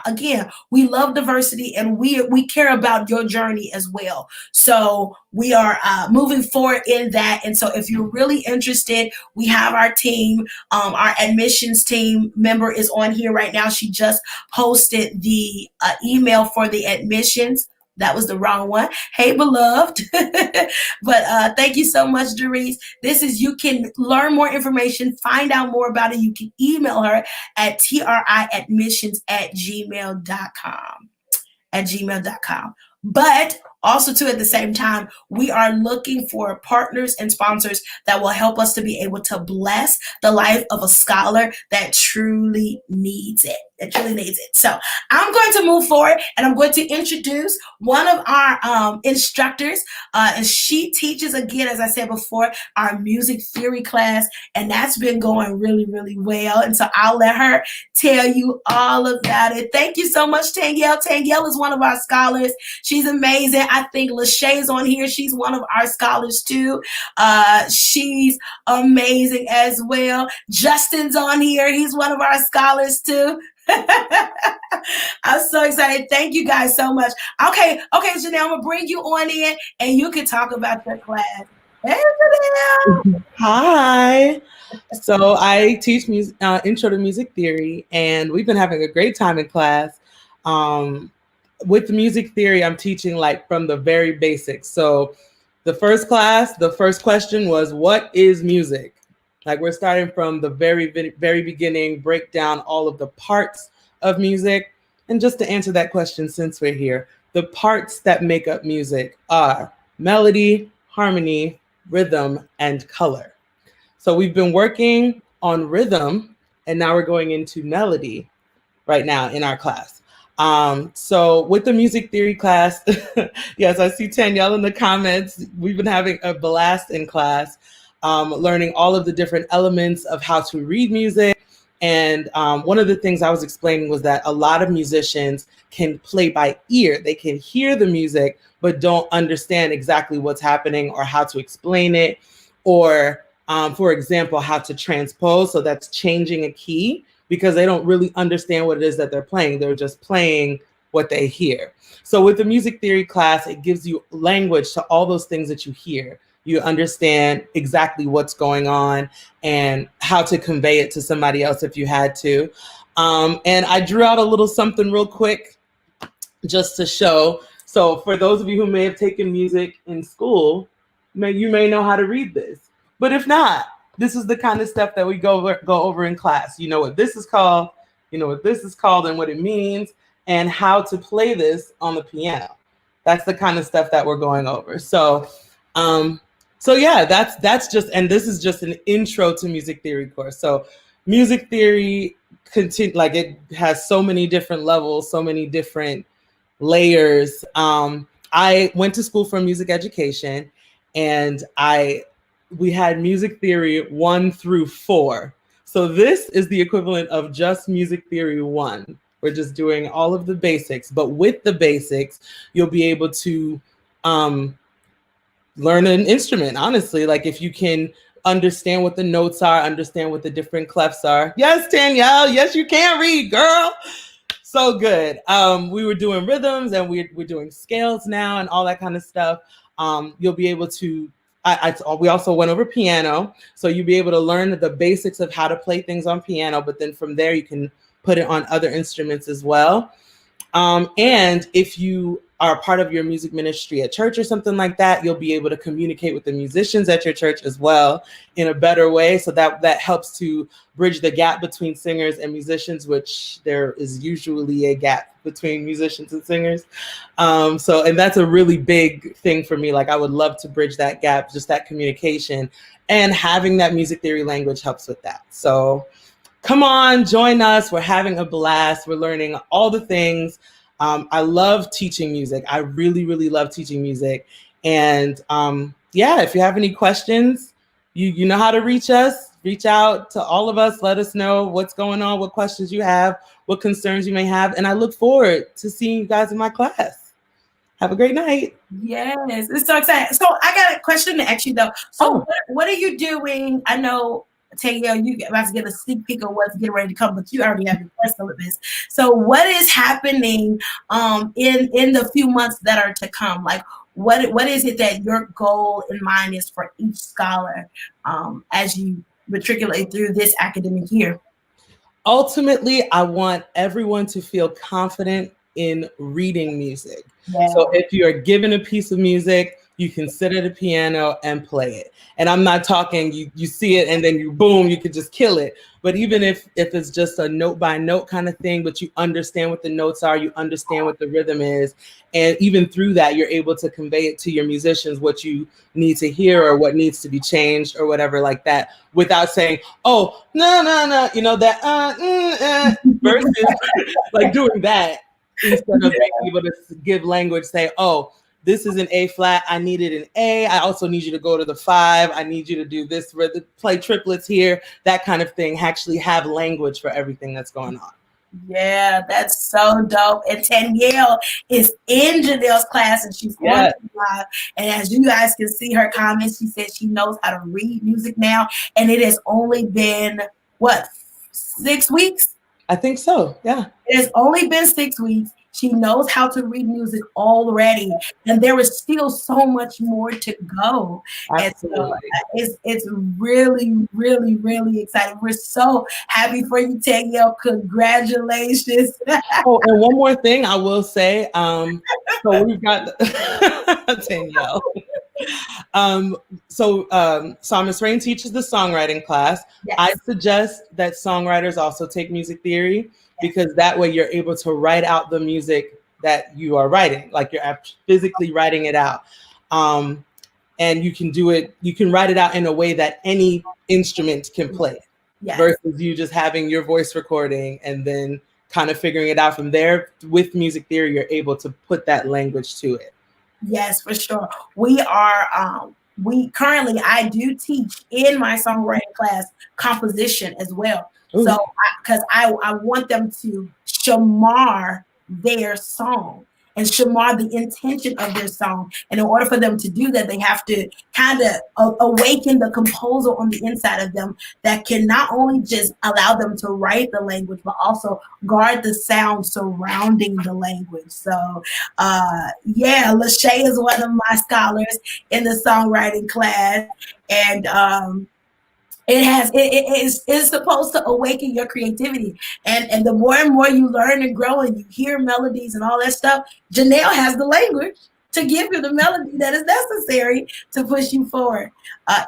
Again, we love diversity, and we care about your journey as well. So we are moving forward in that. And so if you're really interested, we have our team, our admissions team member is on here right now. She just posted the email for the admissions. That was the wrong one. Hey, beloved. But thank you so much, Doris. You can learn more information, find out more about it. You can email her at triadmissions@gmail.com. But also, too, at the same time, we are looking for partners and sponsors that will help us to be able to bless the life of a scholar that truly needs it. So I'm going to move forward, and I'm going to introduce one of our instructors. And she teaches, again, as I said before, our music theory class, and that's been going really, really well. And so I'll let her tell you all about it. Thank you so much, Tanyelle. Tanyelle is one of our scholars. She's amazing. I think Lachey's on here. She's one of our scholars too. She's amazing as well. Justin's on here. He's one of our scholars too. I'm so excited. Thank you guys so much. Okay, Janelle, I'm gonna bring you on in, and you can talk about your class. Hey, Janelle. Hi. So I teach intro to music theory, and we've been having a great time in class. With music theory, I'm teaching like from the very basics. So the first class, the first question was, what is music? Like, we're starting from the very, very beginning, break down all of the parts of music. And just to answer that question, since we're here, the parts that make up music are melody, harmony, rhythm, and color. So we've been working on rhythm, and now we're going into melody right now in our class. So with the music theory class, yes, I see Tanyelle in the comments. We've been having a blast in class, learning all of the different elements of how to read music. And one of the things I was explaining was that a lot of musicians can play by ear. They can hear the music, but don't understand exactly what's happening or how to explain it, or for example, how to transpose. So that's changing a key, because they don't really understand what it is that they're playing. They're just playing what they hear. So with the music theory class, it gives you language to all those things that you hear. You understand exactly what's going on and how to convey it to somebody else if you had to. And I drew out a little something real quick just to show. So for those of you who may have taken music in school, you may know how to read this. But if not, this is the kind of stuff that we go over in class. You know what this is called, and what it means, and how to play this on the piano. That's the kind of stuff that we're going over. So yeah, that's just, and this is just an intro to music theory course. So music theory it has so many different levels, so many different layers. I went to school for music education, and we had music theory 1 through 4. So this is the equivalent of just music theory 1. We're just doing all of the basics, but with the basics, you'll be able to learn an instrument. Honestly, like if you can understand what the notes are, understand what the different clefs are. Yes, Danielle. Yes, you can read, girl. So good. We were doing rhythms and we're doing scales now and all that kind of stuff. You'll be able to, we also went over piano. So you'll be able to learn the basics of how to play things on piano, but then from there you can put it on other instruments as well. And if you are part of your music ministry at church or something like that, you'll be able to communicate with the musicians at your church as well in a better way. So that helps to bridge the gap between singers and musicians, which there is usually a gap between musicians and singers. And that's a really big thing for me. Like, I would love to bridge that gap, just that communication, and having that music theory language helps with that. So come on, join us. We're having a blast. We're learning all the things. I love teaching music. I really, really love teaching music. And if you have any questions, you know how to reach us. Reach out to all of us. Let us know what's going on, what questions you have, what concerns you may have. And I look forward to seeing you guys in my class. Have a great night. Yes, it's so exciting. So I got a question to ask you, though. So what are you doing? I know, Taya, you about to get a sneak peek of what's getting ready to come, but you already have your course syllabus. So what is happening in the few months that are to come? Like, what is it that your goal in mind is for each scholar as you matriculate through this academic year? Ultimately, I want everyone to feel confident in reading music. Yeah. So if you're given a piece of music, you can sit at a piano and play it. And I'm not talking, you see it and then you could just kill it. But even if it's just a note by note kind of thing, but you understand what the notes are, you understand what the rhythm is. And even through that, you're able to convey it to your musicians, what you need to hear or what needs to be changed or whatever like that, without saying, oh, no, that, versus like doing that instead of being able to give language, say, oh, this is an A flat. I needed an A. I also need you to go to the 5. I need you to do this, play triplets here, that kind of thing. Actually have language for everything that's going on. Yeah, that's so dope. And Danielle is in Janelle's class, and she's going live. And as you guys can see her comments, she said she knows how to read music now. And it has only been, 6 weeks? I think so, yeah. It has only been 6 weeks. She knows how to read music already, and there is still so much more to go. Absolutely. And so it's really, really, really exciting. We're so happy for you, Danielle. Congratulations. Oh, and one more thing I will say. So we've got Danielle. So Miss Rain teaches the songwriting class. Yes. I suggest that songwriters also take music theory, because that way you're able to write out the music that you are writing, like you're physically writing it out. And you can write it out in a way that any instrument can play it, yes, versus you just having your voice recording and then kind of figuring it out from there. With music theory, you're able to put that language to it. Yes, for sure. I do teach in my songwriting class composition as well. Ooh. So, because I want them to shamar their song and shamar the intention of their song. And in order for them to do that, they have to kind of awaken the composer on the inside of them that can not only just allow them to write the language, but also guard the sound surrounding the language. So, Lachey is one of my scholars in the songwriting class. And, it is supposed to awaken your creativity. And the more and more you learn and grow and you hear melodies and all that stuff, Janelle has the language to give you the melody that is necessary to push you forward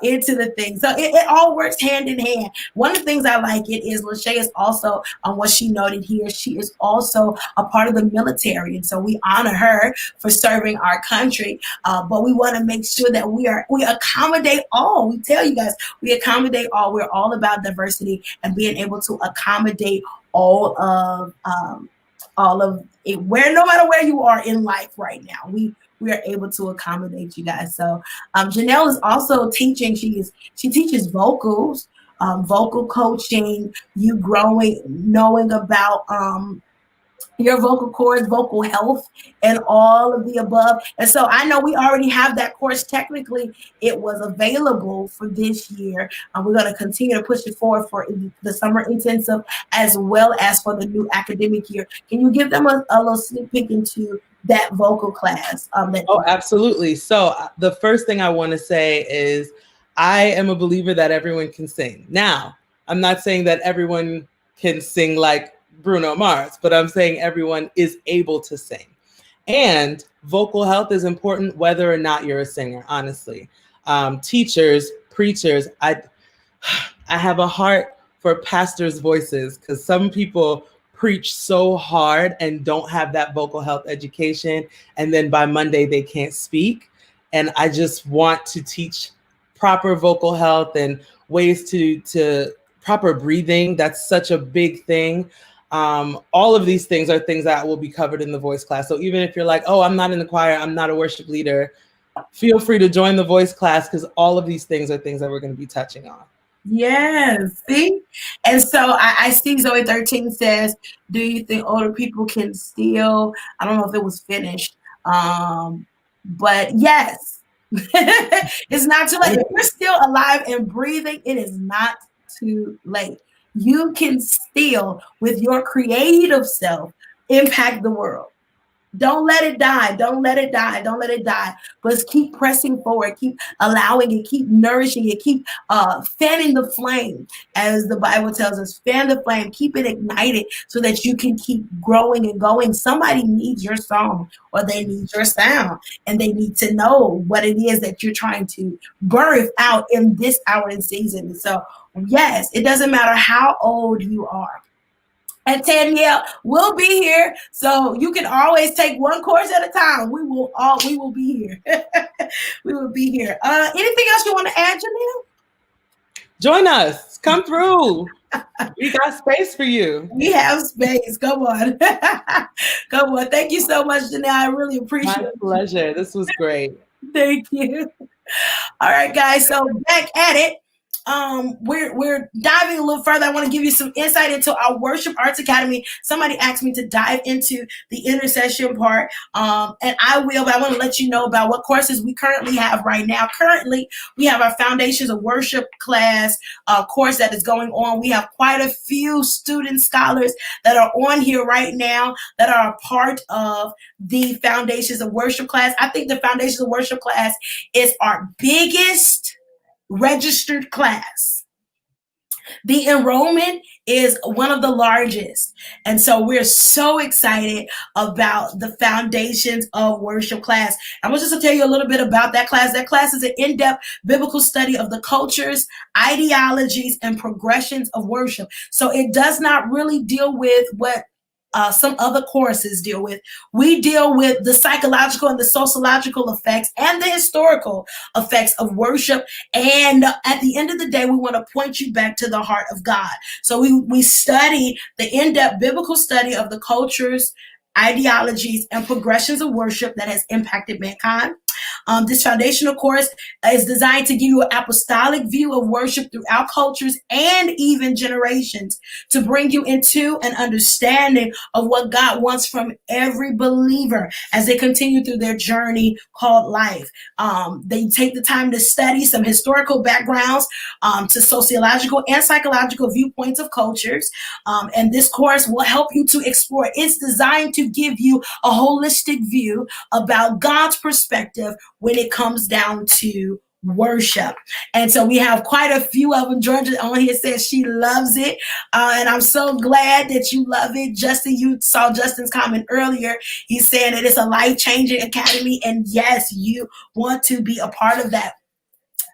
into the thing. So it all works hand in hand. One of the things I like it is Lachey is also, on what she noted here, she is also a part of the military. And so we honor her for serving our country. But we want to make sure that we accommodate all. We tell you guys, we accommodate all. We're all about diversity and being able to accommodate all of it, no matter where you are in life right now. We are able to accommodate you guys. So Janelle is also teaching. She teaches vocals, vocal coaching, you growing, knowing about your vocal cords, vocal health, and all of the above. And so I know we already have that course. Technically, it was available for this year. We're going to continue to push it forward for the summer intensive as well as for the new academic year. Can you give them a little sneak peek into that vocal class? Absolutely. So the first thing I want to say is I am a believer that everyone can sing. Now, I'm not saying that everyone can sing like Bruno Mars, but I'm saying everyone is able to sing. And vocal health is important whether or not you're a singer, honestly. Teachers, preachers, I have a heart for pastors' voices because some people preach so hard and don't have that vocal health education. And then by Monday, they can't speak. And I just want to teach proper vocal health and ways to proper breathing. That's such a big thing. All of these things are things that will be covered in the voice class. So even if you're like, oh, I'm not in the choir, I'm not a worship leader, feel free to join the voice class because all of these things are things that we're going to be touching on. Yes, see? And so I see Zoe 13 says, do you think older people can still, I don't know if it was finished, but yes, it's not too late. If you're still alive and breathing, it is not too late. You can still, with your creative self, impact the world. Don't let it die. Don't let it die. Don't let it die. But keep pressing forward. Keep allowing it. Keep nourishing it. Keep fanning the flame, as the Bible tells us. Fan the flame. Keep it ignited so that you can keep growing and going. Somebody needs your song or they need your sound, and they need to know what it is that you're trying to birth out in this hour and season. So, yes, it doesn't matter how old you are. And Danielle will be here, so you can always take one course at a time. We will be here. We will be here. Anything else you want to add, Janelle? Join us. Come through. We got space for you. We have space. Come on. Come on. Thank you so much, Janelle. I really appreciate it. My pleasure. This was great. Thank you. All right, guys. So back at it. We're diving a little further. I want to give you some insight into our Worship Arts Academy. Somebody asked me to dive into the intercession part, and I will, but I want to let you know about what courses we currently have right now. Currently, we have our Foundations of Worship class course that is going on. We have quite a few student scholars that are on here right now that are a part of the Foundations of Worship class. I think the Foundations of Worship class is our biggest registered class. The enrollment is one of the largest. And so we're so excited about the Foundations of Worship class. I want just to tell you a little bit about that class. That class is an in-depth biblical study of the cultures, ideologies, and progressions of worship. So it does not really deal with what some other courses deal with. We deal with the psychological and the sociological effects and the historical effects of worship. And at the end of the day, we want to point you back to the heart of God. So we study the in-depth biblical study of the cultures, ideologies, and progressions of worship that has impacted mankind. This foundational course is designed to give you an apostolic view of worship throughout cultures and even generations, to bring you into an understanding of what God wants from every believer as they continue through their journey called life. They take the time to study some historical backgrounds to sociological and psychological viewpoints of cultures. And this course will help you to explore. It's designed to give you a holistic view about God's perspective when it comes down to worship. And so we have quite a few of them. Georgia on here says she loves it. And I'm so glad that you love it. Justin, you saw Justin's comment earlier. He's saying that it's a life-changing academy. And yes, you want to be a part of that.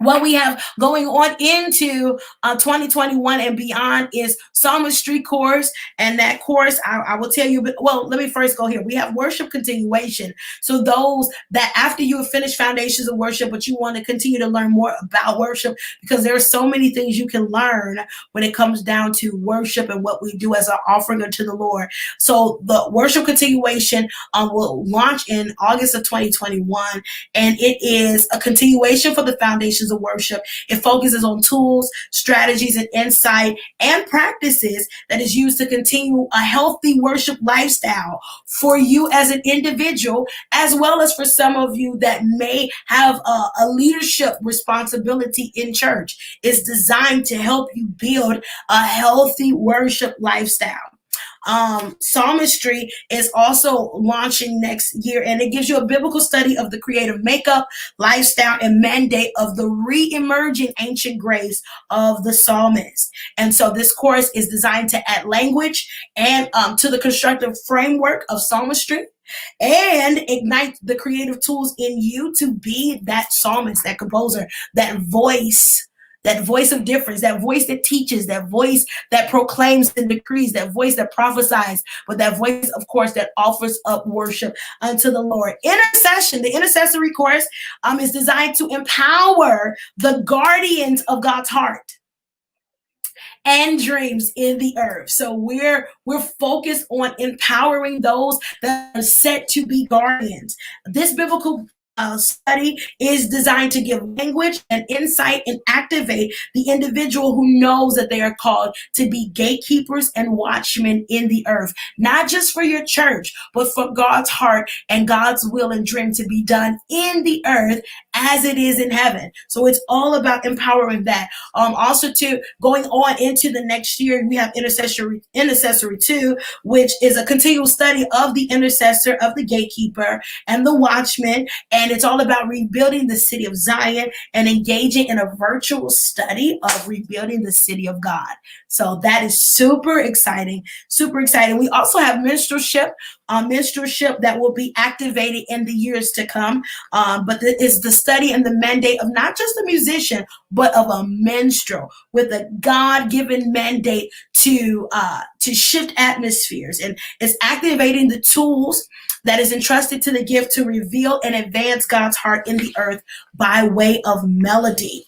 What we have going on into 2021 and beyond is Psalmistry course. And that course, I will tell you, but well, let me first go here. We have worship continuation. So those that after you have finished Foundations of Worship, but you want to continue to learn more about worship, because there are so many things you can learn when it comes down to worship and what we do as our offering unto the Lord. So the worship continuation will launch in August of 2021. And it is a continuation for the Foundations Foundations of Worship. It focuses on tools, strategies, and insight and practices that is used to continue a healthy worship lifestyle for you as an individual, as well as for some of you that may have a leadership responsibility in church. It's designed to help you build a healthy worship lifestyle. Psalmistry is also launching next year, and it gives you a biblical study of the creative makeup, lifestyle, and mandate of the re-emerging ancient grace of the psalmist. And so this course is designed to add language and to the constructive framework of psalmistry and ignite the creative tools in you to be that psalmist, that composer, that voice of difference, that voice that teaches, that voice that proclaims and decrees, that voice that prophesies, but that voice, of course, that offers up worship unto the Lord. Intercession, the intercessory course, is designed to empower the guardians of God's heart and dreams in the earth. So we're focused on empowering those that are set to be guardians. This biblical study is designed to give language and insight and activate the individual who knows that they are called to be gatekeepers and watchmen in the earth, not just for your church, but for God's heart and God's will and dream to be done in the earth as it is in heaven. So it's all about empowering that. Also, to going on into the next year, we have intercessory 2, which is a continual study of the intercessor, of the gatekeeper, and the watchman. And it's all about rebuilding the city of Zion and engaging in a virtual study of rebuilding the city of God. So that is super exciting, super exciting. We also have minstrelship that will be activated in the years to come. But it is the study and the mandate of not just a musician, but of a minstrel with a God-given mandate to shift atmospheres. And it's activating the tools that is entrusted to the gift to reveal and advance God's heart in the earth by way of melody.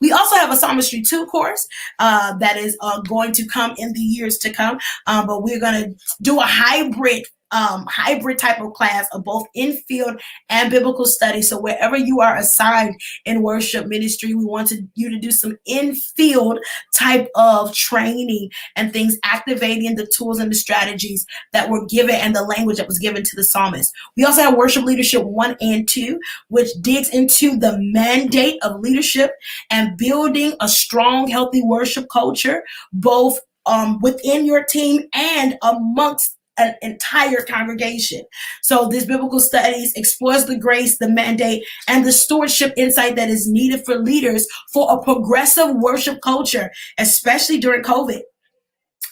We also have a Psalmistry 2 course that is going to come in the years to come, but we're going to do a hybrid type of class of both in-field and biblical study. So wherever you are assigned in worship ministry, we want you to do some in-field type of training and things, activating the tools and the strategies that were given and the language that was given to the psalmist. We also have Worship Leadership 1 and 2, which digs into the mandate of leadership and building a strong, healthy worship culture, both within your team and amongst an entire congregation. So this biblical studies explores the grace, the mandate, and the stewardship insight that is needed for leaders for a progressive worship culture, especially during COVID.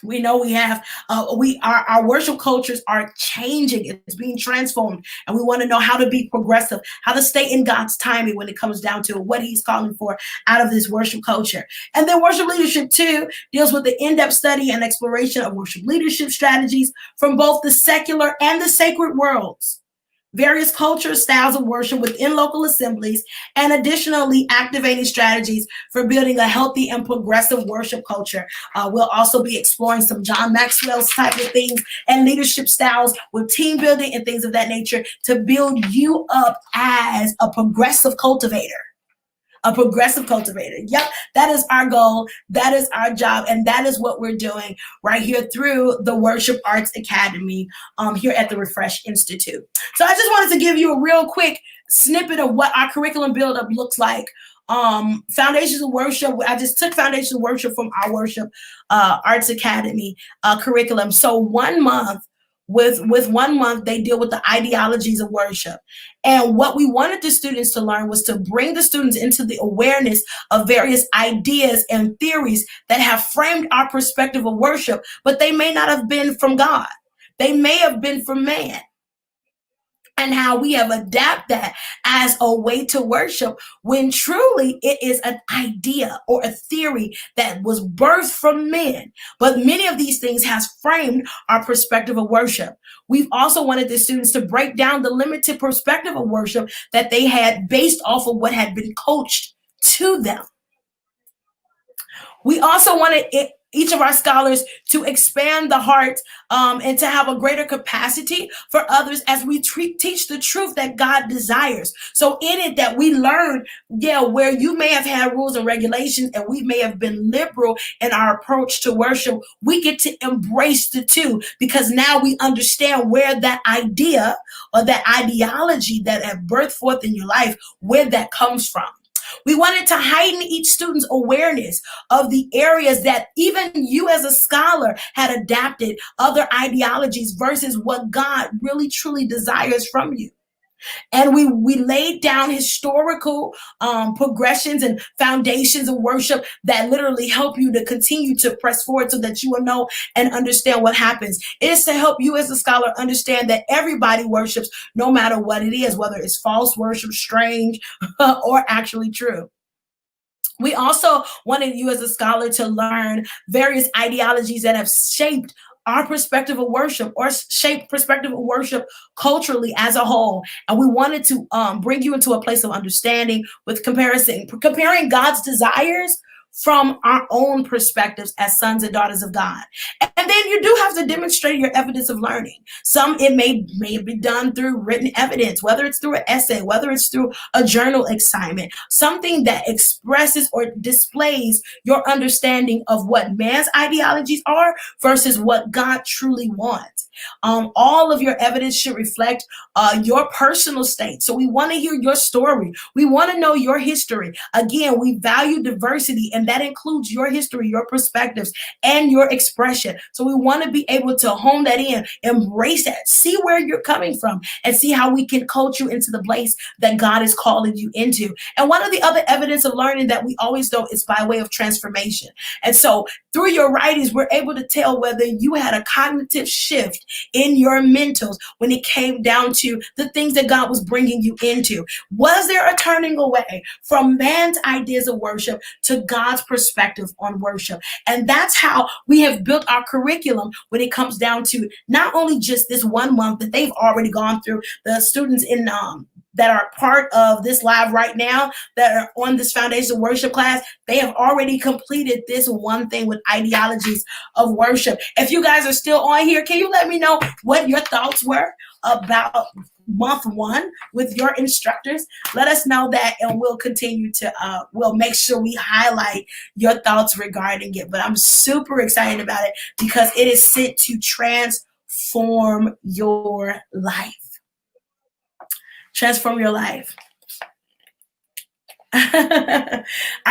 We know we have, our worship cultures are changing. It's being transformed. And we want to know how to be progressive, how to stay in God's timing when it comes down to what he's calling for out of this worship culture. And then Worship Leadership 2 deals with the in-depth study and exploration of worship leadership strategies from both the secular and the sacred worlds, various cultures, styles of worship within local assemblies, and additionally activating strategies for building a healthy and progressive worship culture. We'll also be exploring some John Maxwell's type of things and leadership styles with team building and things of that nature to build you up as a progressive cultivator. Yep, that is our goal. That is our job. And that is what we're doing right here through the Worship Arts Academy here at the ReFresh Institute. So I just wanted to give you a real quick snippet of what our curriculum buildup looks like. Foundations of Worship. I just took Foundations of Worship from our Worship Arts Academy curriculum. So 1 month, with 1 month, they deal with the ideologies of worship. And what we wanted the students to learn was to bring the students into the awareness of various ideas and theories that have framed our perspective of worship, but they may not have been from God. They may have been from man. And how we have adapted that as a way to worship when truly it is an idea or a theory that was birthed from men. But many of these things has framed our perspective of worship. We've also wanted the students to break down the limited perspective of worship that they had based off of what had been coached to them. We also wanted each of our scholars to expand the heart and to have a greater capacity for others as we teach the truth that God desires. So in it that we learn, where you may have had rules and regulations and we may have been liberal in our approach to worship, we get to embrace the two, because now we understand where that idea or that ideology that have birthed forth in your life, where that comes from. We wanted to heighten each student's awareness of the areas that even you as a scholar had adapted other ideologies versus what God really truly desires from you. And we laid down historical progressions and foundations of worship that literally help you to continue to press forward so that you will know and understand what happens. It is to help you as a scholar understand that everybody worships no matter what it is, whether it's false worship, strange, or actually true. We also wanted you as a scholar to learn various ideologies that have shaped our perspective of worship or shape perspective of worship culturally as a whole. And we wanted to bring you into a place of understanding with comparing God's desires from our own perspectives as sons and daughters of God. And then you do have to demonstrate your evidence of learning. Some it may be done through written evidence, whether it's through an essay, whether it's through a journal assignment, something that expresses or displays your understanding of what man's ideologies are versus what God truly wants. All of your evidence should reflect your personal state. So we want to hear your story. We want to know your history. Again, we value diversity, and that includes your history, your perspectives, and your expression. So we want to be able to hone that in, embrace that, see where you're coming from, and see how we can coach you into the place that God is calling you into. And one of the other evidence of learning that we always know is by way of transformation. And so through your writings, we're able to tell whether you had a cognitive shift in your mentals when it came down to the things that God was bringing you into. Was there a turning away from man's ideas of worship to God's perspective on worship? And that's how we have built our curriculum when it comes down to not only just this 1 month that they've already gone through. The students in that are part of this live right now, that are on this Foundation of Worship class, they have already completed this one thing with ideologies of worship. If you guys are still on here, can you let me know what your thoughts were about month 1 with your instructors? Let us know that, and we'll continue to, we'll make sure we highlight your thoughts regarding it. But I'm super excited about it because it is sent to transform your life. Transform your life. Our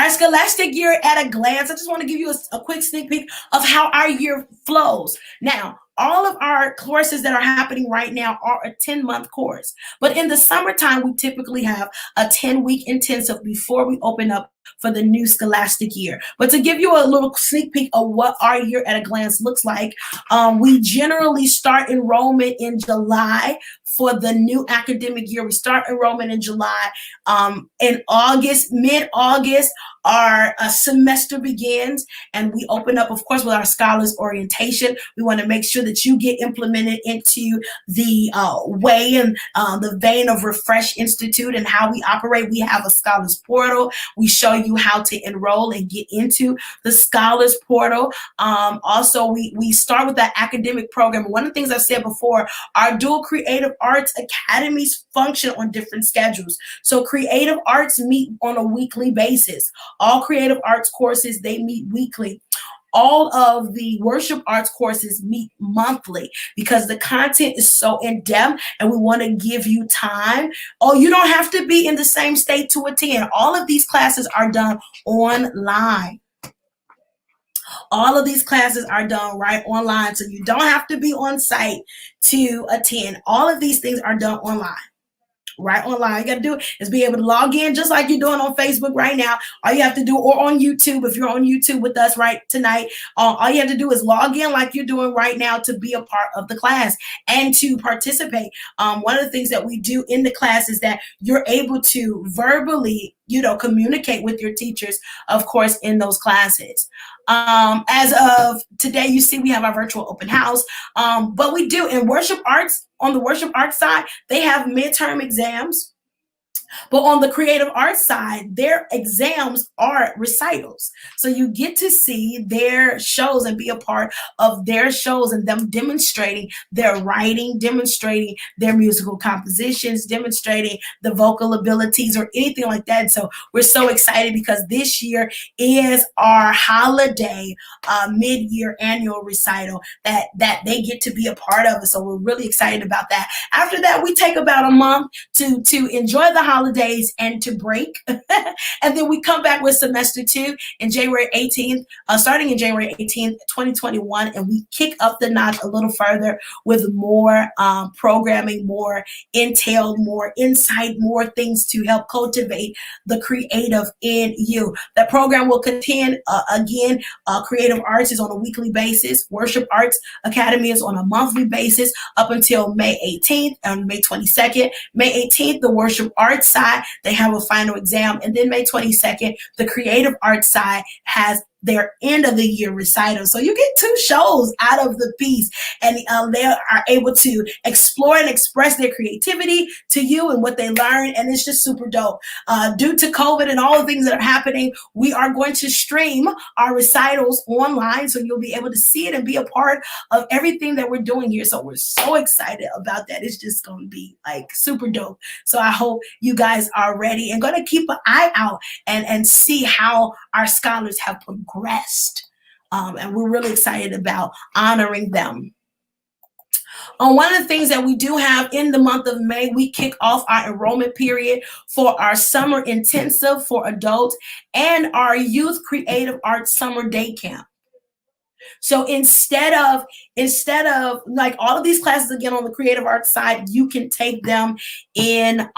scholastic year at a glance. I just want to give you a quick sneak peek of how our year flows. Now, all of our courses that are happening right now are a 10-month course. But in the summertime, we typically have a 10-week intensive before we open up for the new scholastic year. But to give you a little sneak peek of what our year at a glance looks like, we generally start enrollment in July for the new academic year. We start enrollment in July. In August, mid-August, our semester begins, and we open up, of course, with our scholars orientation. We want to make sure that you get implemented into the way and the vein of ReFresh Institute and how we operate. We have a scholars portal. We show you how to enroll and get into the scholars portal. Also, we start with that academic program. One of the things I said before, our dual creative arts academies function on different schedules. So creative arts meet on a weekly basis. All creative arts courses, they meet weekly. All of the worship arts courses meet monthly because the content is so in-depth and we want to give you time. Oh, you don't have to be in the same state to attend. All of these classes are done online. All of these classes are done right online, so you don't have to be on site to attend. All of these things are done online. Right online. All you got to do is be able to log in just like you're doing on Facebook right now. All you have to do, or on YouTube, if you're on YouTube with us right tonight, all you have to do is log in like you're doing right now to be a part of the class and to participate. One of the things that we do in the class is that you're able to verbally, communicate with your teachers, of course, in those classes. As of today, you see we have our virtual open house, but we do in worship arts, on the worship arts side, they have midterm exams But on the creative arts side, their exams are recitals. So you get to see their shows and be a part of their shows and them demonstrating their writing, demonstrating their musical compositions, demonstrating the vocal abilities or anything like that. So we're so excited because this year is our holiday mid-year annual recital that they get to be a part of. So we're really excited about that. After that, we take about a month to enjoy the holidays and to break. And then we come back with semester 2 in January 18th, starting in January 18th, 2021, and we kick up the notch a little further with more programming, more entailed, more insight, more things to help cultivate the creative in you. That program will contain, again, creative arts is on a weekly basis. Worship Arts Academy is on a monthly basis up until May 18th and May 22nd. May 18th, the worship arts side, they have a final exam. And then May 22nd, the creative arts side has their end of the year recital. So you get 2 shows out of the piece, and they are able to explore and express their creativity to you and what they learn. And it's just super dope. Due to COVID and all the things that are happening, we are going to stream our recitals online. So you'll be able to see it and be a part of everything that we're doing here. So we're so excited about that. It's just going to be like super dope. So I hope you guys are ready and going to keep an eye out and see how our scholars have progressed. And we're really excited about honoring them. One of the things that we do have in the month of May, we kick off our enrollment period for our summer intensive for adults and our youth creative arts summer day camp. So instead of like all of these classes again on the creative arts side, you can take them in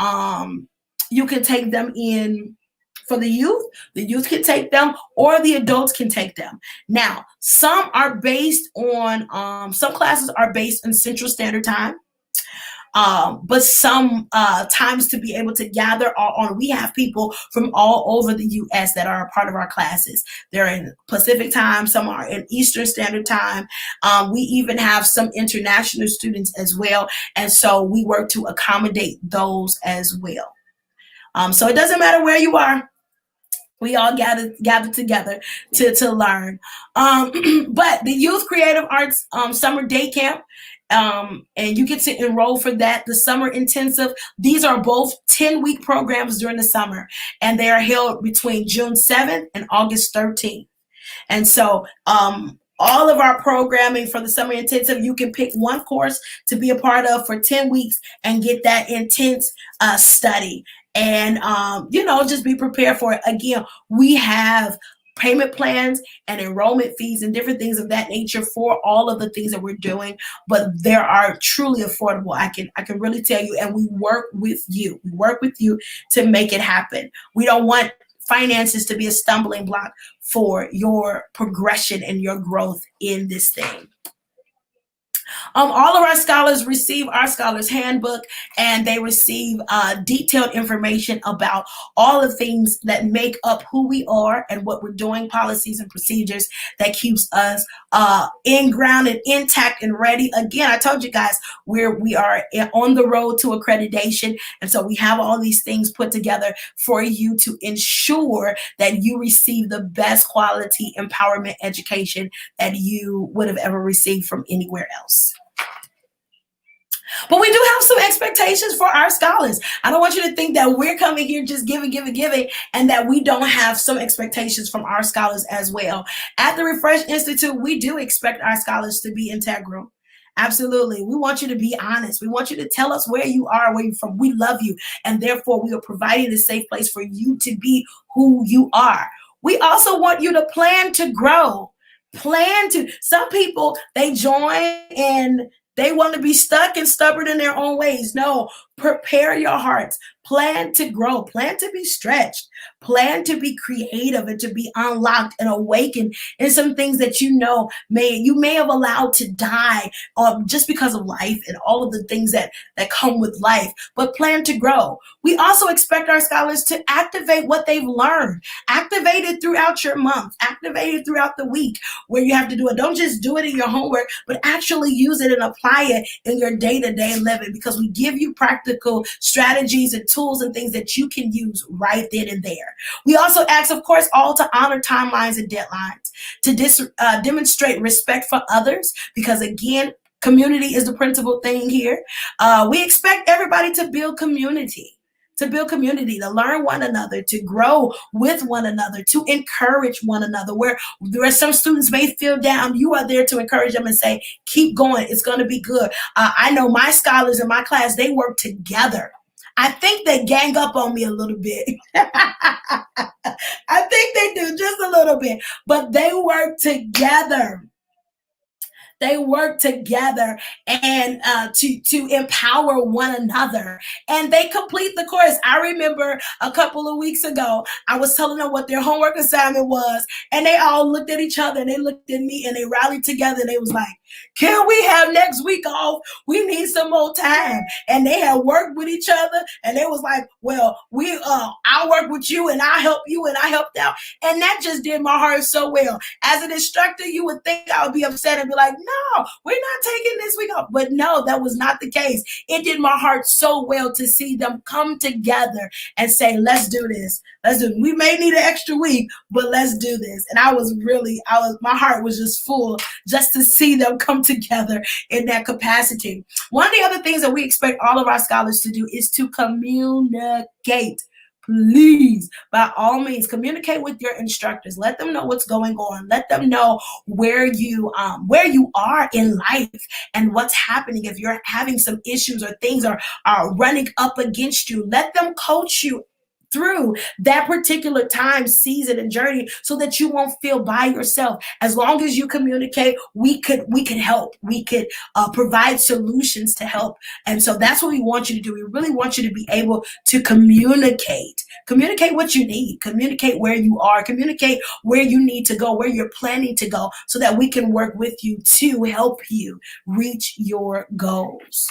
for the youth can take them, or the adults can take them. Now, some are based on, some classes are based in Central Standard Time, but some times to be able to gather are on, we have people from all over the U.S. that are a part of our classes. They're in Pacific Time, some are in Eastern Standard Time. We even have some international students as well, and so we work to accommodate those as well. So it doesn't matter where you are. We all gather together to learn. But the Youth Creative Arts Summer Day Camp, and you get to enroll for that. The Summer Intensive, these are both 10-week programs during the summer, and they are held between June 7th and August 13th. And so all of our programming for the Summer Intensive, you can pick one course to be a part of for 10 weeks and get that intense study. And, just be prepared for it. Again, we have payment plans and enrollment fees and different things of that nature for all of the things that we're doing, but they are truly affordable. I can really tell you, and we work with you. We work with you to make it happen. We don't want finances to be a stumbling block for your progression and your growth in this thing. All of our scholars receive our Scholars Handbook, and they receive detailed information about all the things that make up who we are and what we're doing, policies and procedures that keeps us grounded, intact, and ready. Again, I told you guys we are on the road to accreditation, and so we have all these things put together for you to ensure that you receive the best quality empowerment education that you would have ever received from anywhere else. But we do have some expectations for our scholars. I don't want you to think that we're coming here just giving, and that we don't have some expectations from our scholars as well. At the ReFresh Institute, we do expect our scholars to be integral. Absolutely. We want you to be honest. We want you to tell us where you are, where you're from. We love you, and therefore we are providing a safe place for you to be who you are. We also want you to plan to grow. Some people, they join and they want to be stuck and stubborn in their own ways. No, prepare your hearts. Plan to grow. Plan to be stretched. Plan to be creative and to be unlocked and awakened in some things that you may have allowed to die just because of life and all of the things that come with life. But plan to grow. We also expect our scholars to activate what they've learned. Activate it throughout your month. Activate it throughout the week where you have to do it. Don't just do it in your homework, but actually use it and apply it in your day-to-day living, because we give you practice practical strategies and tools and things that you can use right then and there. We also ask, of course, all to honor timelines and deadlines, to demonstrate respect for others, because again, community is the principal thing here. We expect everybody to build community. To learn one another, to grow with one another, to encourage one another. Where some students may feel down, you are there to encourage them and say, keep going, it's going to be good. I know my scholars in my class, they work together. I think they gang up on me a little bit. I think they do just a little bit, but they work together. They work together and to empower one another, and they complete the course. I remember a couple of weeks ago, I was telling them what their homework assignment was, and they all looked at each other and they looked at me and they rallied together and they was like, can we have next week off? We need some more time. And they had worked with each other, and they was like, well, I'll work with you and I'll help you and I helped out. And that just did my heart so well. As an instructor, you would think I would be upset and be like, no, we're not taking this week off. But no, that was not the case. It did my heart so well to see them come together and say, let's do this. Let's do it. We may need an extra week, but let's do this. And my heart was just full just to see them come together in that capacity. One of the other things that we expect all of our scholars to do is to communicate. Please, by all means, communicate with your instructors. Let them know what's going on. Let them know where you are in life and what's happening. If you're having some issues or things are running up against you, let them coach you through that particular time, season, and journey, so that you won't feel by yourself. As long as you communicate, we could help. We could provide solutions to help. And so that's what we want you to do. We really want you to be able to communicate what you need, communicate where you are, communicate where you need to go, where you're planning to go, so that we can work with you to help you reach your goals.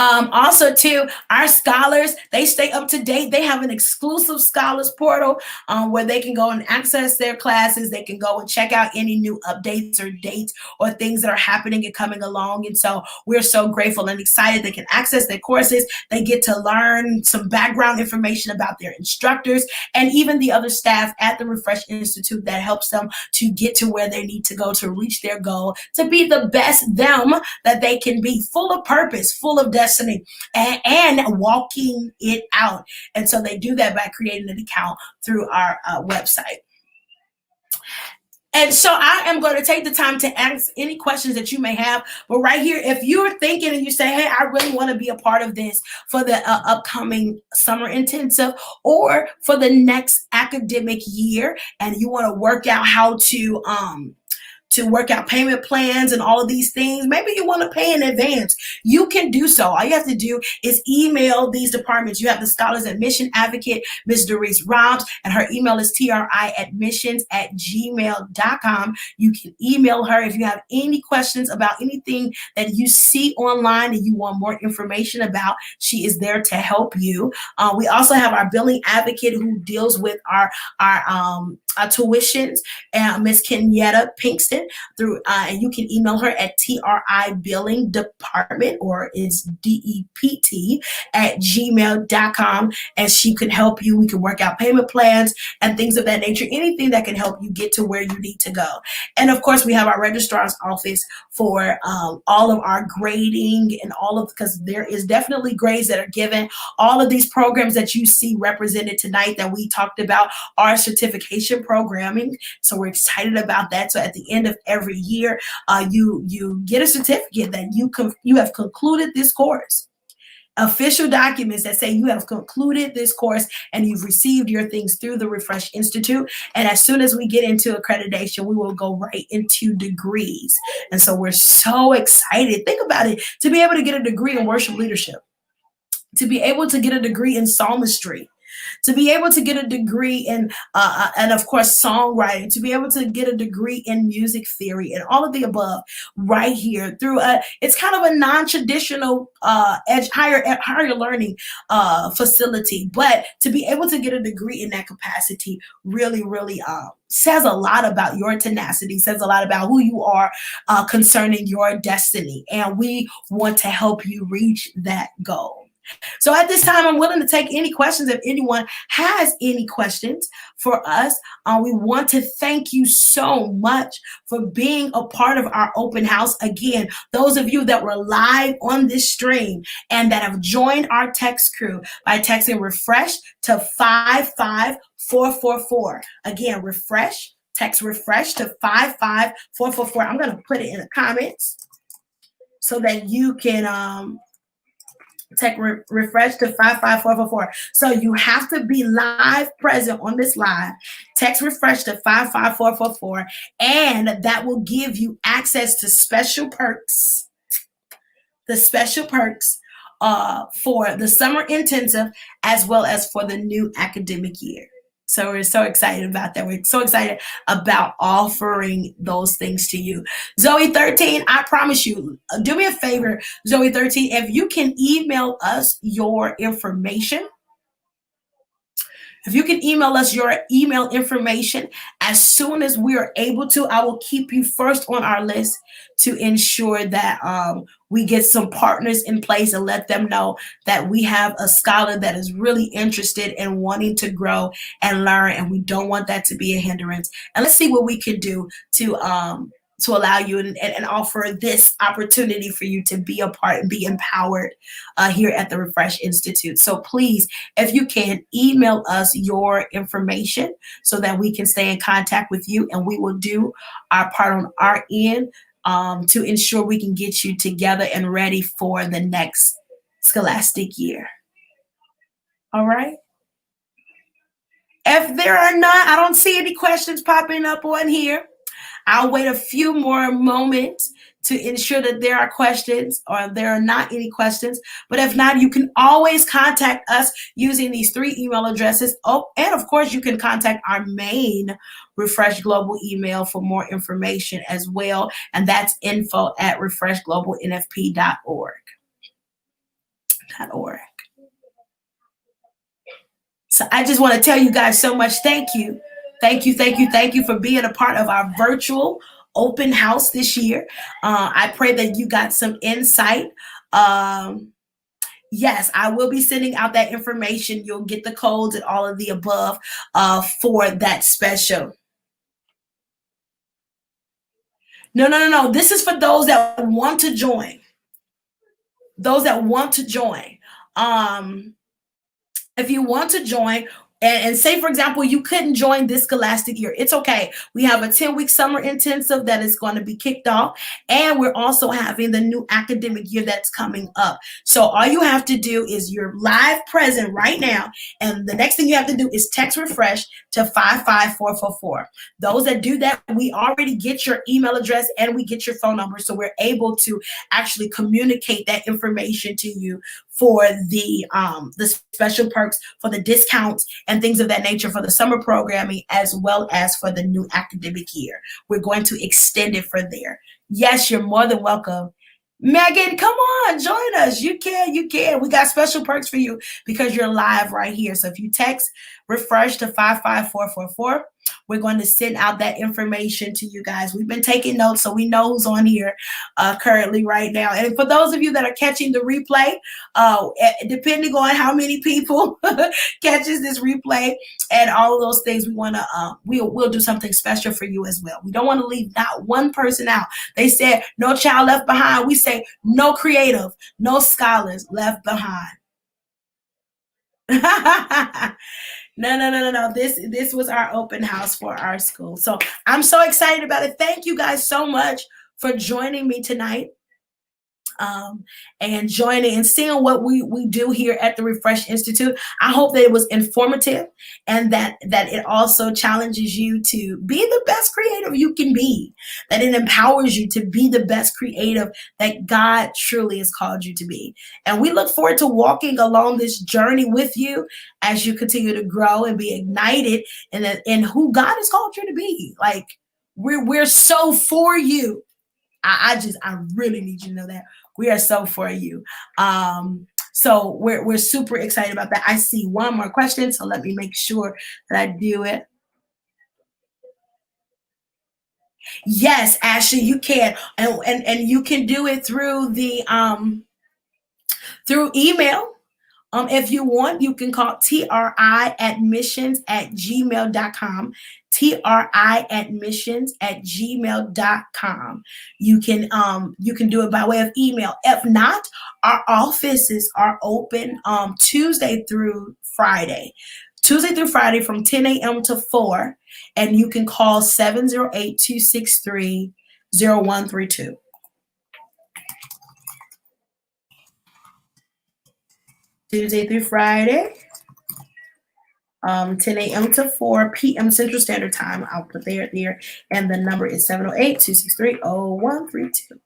Also, too, our scholars, they stay up to date. They have an exclusive scholars portal where they can go and access their classes. They can go and check out any new updates or dates or things that are happening and coming along. And so we're so grateful and excited. They can access their courses. They get to learn some background information about their instructors and even the other staff at the ReFresh Institute that helps them to get to where they need to go to reach their goal, to be the best them that they can be, full of purpose, full of destiny, and walking it out. And so they do that by creating an account through our website. And so I am going to take the time to ask any questions that you may have. But right here, if you're thinking and you say, hey, I really want to be a part of this for the upcoming summer intensive or for the next academic year, and you want to work out how to work out payment plans and all of these things, maybe you want to pay in advance, you can do so. All you have to do is email these departments. You have the Scholars Admission Advocate, Ms. Doris Robbs, and her email is triadmissions@gmail.com. You can email her if you have any questions about anything that you see online and you want more information about. She is there to help you. We also have our billing advocate who deals with our tuitions, Ms. Kenyetta Pinkston, and you can email her at tribilling.department, or it's DEPT@gmail.com, and she can help you. We can work out payment plans and things of that nature, anything that can help you get to where you need to go. And of course, we have our registrar's office for all of our grading and because there is definitely grades that are given. All of these programs that you see represented tonight that we talked about are certification programming. So we're excited about that. So at the end of every year, you get a certificate that you have concluded this course. Official documents that say you have concluded this course and you've received your things through the ReFresh Institute. And as soon as we get into accreditation, we will go right into degrees. And so we're so excited. Think about it, to be able to get a degree in worship leadership, to be able to get a degree in psalmistry, To be able to get a degree in, and of course, songwriting, to be able to get a degree in music theory and all of the above right here through it's kind of a non-traditional higher learning facility, but to be able to get a degree in that capacity really, really says a lot about your tenacity, says a lot about who you are concerning your destiny. And we want to help you reach that goal. So at this time, I'm willing to take any questions if anyone has any questions for us. We want to thank you so much for being a part of our open house. Again, those of you that were live on this stream and that have joined our text crew by texting ReFresh to 55444. Again, ReFresh, text ReFresh to 55444. I'm going to put it in the comments so that you can text ReFresh to 55444. So you have to be live present on this live. Text ReFresh to 55444, and that will give you access to special perks. The special perks for the summer intensive as well as for the new academic year. So we're so excited about that. We're so excited about offering those things to you. Zoe 13, I promise you, do me a favor, Zoe 13, if you can email us your information. If you can email us your email information as soon as we are able to, I will keep you first on our list to ensure that we get some partners in place and let them know that we have a scholar that is really interested in wanting to grow and learn, and we don't want that to be a hindrance. And let's see what we can do to allow you and offer this opportunity for you to be a part and be empowered here at the ReFresh Institute. So please, if you can, email us your information so that we can stay in contact with you, and we will do our part on our end to ensure we can get you together and ready for the next scholastic year. All right? If there are none, I don't see any questions popping up on here. I'll wait a few more moments to ensure that there are questions or there are not any questions. But if not, you can always contact us using these 3 email addresses. Oh, and of course, you can contact our main ReFresh Global email for more information as well. And that's info@refreshglobalnfp.org. So I just want to tell you guys so much thank you. Thank you for being a part of our virtual open house this year. I pray that you got some insight. Yes, I will be sending out that information. You'll get the codes and all of the above for that special. No. This is for those that want to join. Those that want to join. If you want to join, and say, for example, you couldn't join this scholastic year, it's okay. We have a 10-week summer intensive that is going to be kicked off, and we're also having the new academic year that's coming up. So all you have to do is you're live present right now, and the next thing you have to do is text ReFresh to 55444. Those that do that, we already get your email address and we get your phone number, so we're able to actually communicate that information to you for the special perks, for the discounts and things of that nature for the summer programming, as well as for the new academic year. We're going to extend it for there. Yes, you're more than welcome. Megan, come on, join us. You can. We got special perks for you because you're live right here. So if you text ReFresh to 55444, we're going to send out that information to you guys. We've been taking notes, so we know who's on here currently right now. And for those of you that are catching the replay, depending on how many people catches this replay and all of those things, we want to we'll do something special for you as well. We don't want to leave not one person out. They said no child left behind. We say no creative, no scholars left behind. No. This was our open house for our school. So I'm so excited about it. Thank you guys so much for joining me tonight. and joining and seeing what we do here at the Refresh Institute. I hope that it was informative and that it also challenges you to be the best creative you can be, that it empowers you to be the best creative that God truly has called you to be. And we look forward to walking along this journey with you as you continue to grow and be ignited in who God has called you to be. Like, we're so for you. I really need you to know that we are so for you. So we're super excited about that. I see one more question, so let me make sure that I do it. Yes, Ashley, you can, and you can do it through the through email. If you want, you can call triadmissions@gmail.com. triadmissions@gmail.com. You can do it by way of email. If not, our offices are open Tuesday through Friday from 10 a.m. to 4, and you can call 708-263-0132. Tuesday through Friday, 10 a.m. to 4 p.m. Central Standard Time. I'll put there, and the number is 708-263-0132.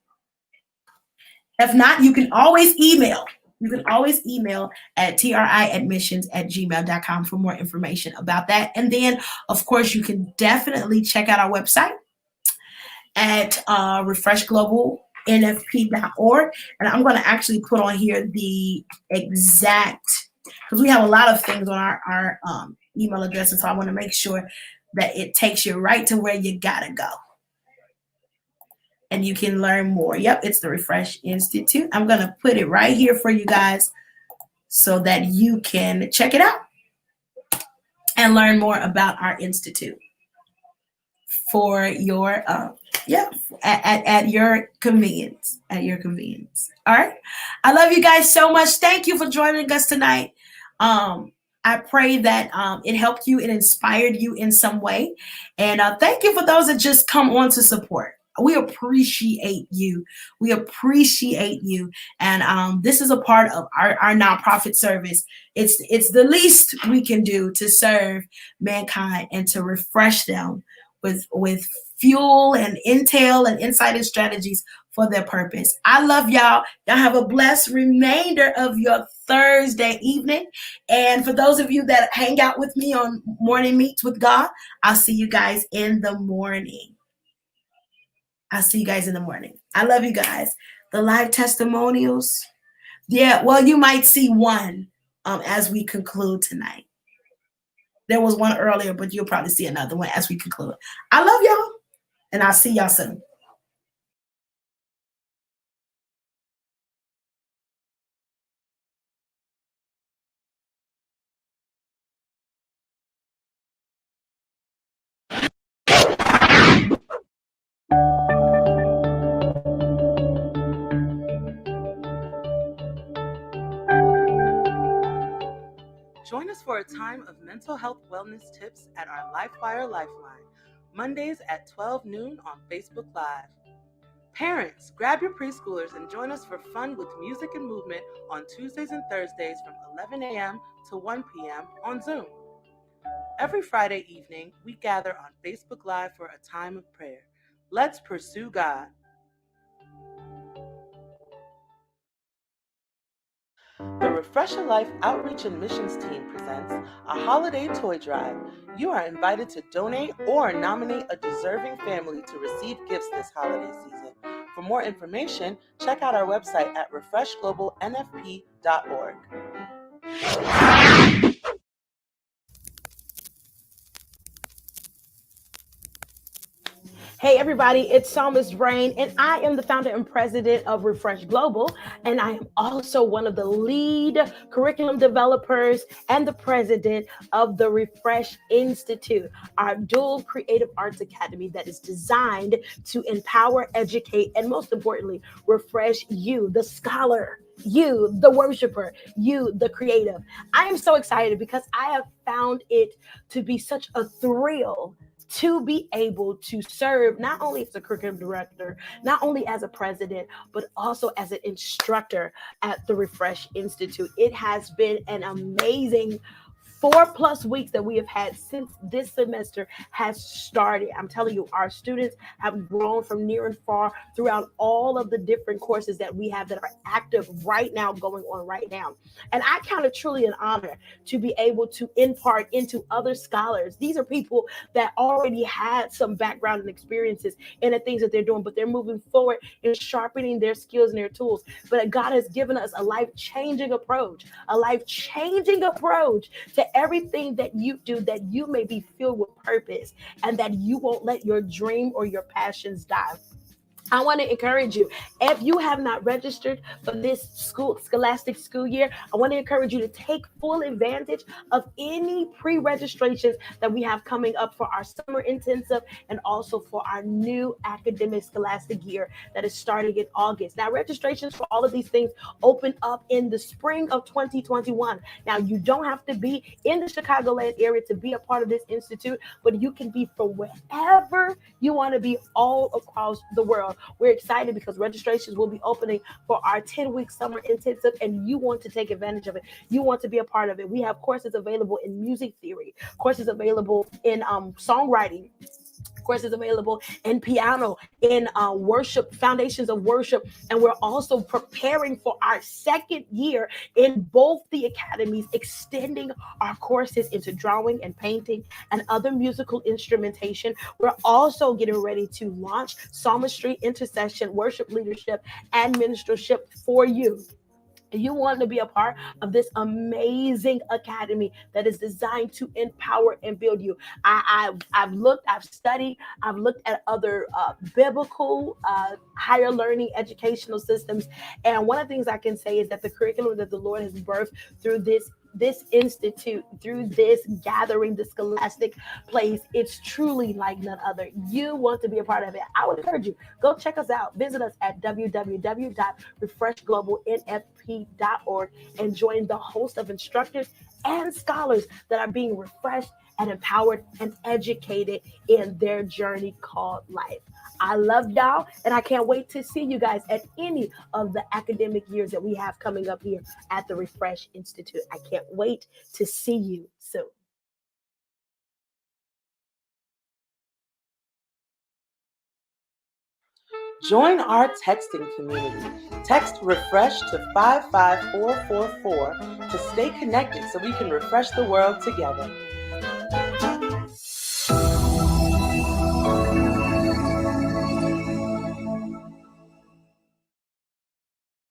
If not, you can always email. You can always email at triadmissions@gmail.com for more information about that. And then, of course, you can definitely check out our website at refreshglobalnfp.org. And I'm going to actually put on here the exact, because we have a lot of things on our email addresses, so I want to make sure that it takes you right to where you gotta go. And you can learn more. Yep, it's the Refresh Institute. I'm going to put it right here for you guys so that you can check it out and learn more about our institute for your at your convenience. At your convenience. All right. I love you guys so much. Thank you for joining us tonight. I pray that it helped you, it inspired you in some way. And thank you for those that just come on to support. We appreciate you. We appreciate you. And this is a part of our nonprofit service. It's the least we can do to serve mankind and to refresh them with fuel and intel and insight and strategies for their purpose. I love y'all. Y'all have a blessed remainder of your Thursday evening. And for those of you that hang out with me on Morning Meets with God, I'll see you guys in the morning. I'll see you guys in the morning. I love you guys. The live testimonials. Yeah, well, you might see one as we conclude tonight. There was one earlier, but you'll probably see another one as we conclude. I love y'all, and I'll see y'all soon. Join us for a time of mental health wellness tips at our LifeWire Lifeline, Mondays at 12 noon on Facebook Live. Parents, grab your preschoolers and join us for fun with music and movement on Tuesdays and Thursdays from 11 a.m. to 1 p.m. on Zoom. Every Friday evening, we gather on Facebook Live for a time of prayer. Let's pursue God. The Refresh Your Life Outreach and Missions team presents a holiday toy drive. You are invited to donate or nominate a deserving family to receive gifts this holiday season. For more information, check out our website at refreshglobalnfp.org. Hey everybody, it's Psalmist Rain, and I am the founder and president of Refresh Global, and I am also one of the lead curriculum developers and the president of the Refresh Institute, our dual creative arts academy that is designed to empower, educate, and most importantly, refresh you, the scholar, you, the worshiper, you, the creative. I am so excited because I have found it to be such a thrill to be able to serve not only as a curriculum director, not only as a president, but also as an instructor at the ReFresh Institute. It has been an amazing 4+ weeks that we have had since this semester has started. I'm telling you, our students have grown from near and far throughout all of the different courses that we have that are active right now, going on right now. And I count it truly an honor to be able to impart into other scholars. These are people that already had some background and experiences in the things that they're doing, but they're moving forward and sharpening their skills and their tools. But God has given us a life-changing approach, to everything that you do, that you may be filled with purpose and that you won't let your dream or your passions die. I want to encourage you. If you have not registered for this scholastic school year, I want to encourage you to take full advantage of any pre-registrations that we have coming up for our summer intensive and also for our new academic scholastic year that is starting in August. Now, registrations for all of these things open up in the spring of 2021. Now, you don't have to be in the Chicagoland area to be a part of this institute, but you can be from wherever you want to be all across the world. We're excited because registrations will be opening for our 10-week summer intensive, and you want to take advantage of it. You want to be a part of it. We have courses available in music theory, courses available in songwriting, courses available in piano, in worship, foundations of worship. And we're also preparing for our second year in both the academies, extending our courses into drawing and painting and other musical instrumentation. We're also getting ready to launch psalmistry, intercession, worship leadership, and ministership for you. You want to be a part of this amazing academy that is designed to empower and build you. I've looked, I've studied, I've looked at other biblical higher learning educational systems, and one of the things I can say is that the curriculum that the Lord has birthed through this institute, through this gathering, the scholastic place, it's truly like none other. You want to be a part of it. I would encourage you, go check us out. Visit us at www.refreshglobalnfp.org and join the host of instructors and scholars that are being refreshed and empowered and educated in their journey called life. I love y'all, and I can't wait to see you guys at any of the academic years that we have coming up here at the ReFresh Institute. I can't wait to see you soon. Join our texting community. Text ReFresh to 55444 to stay connected so we can refresh the world together.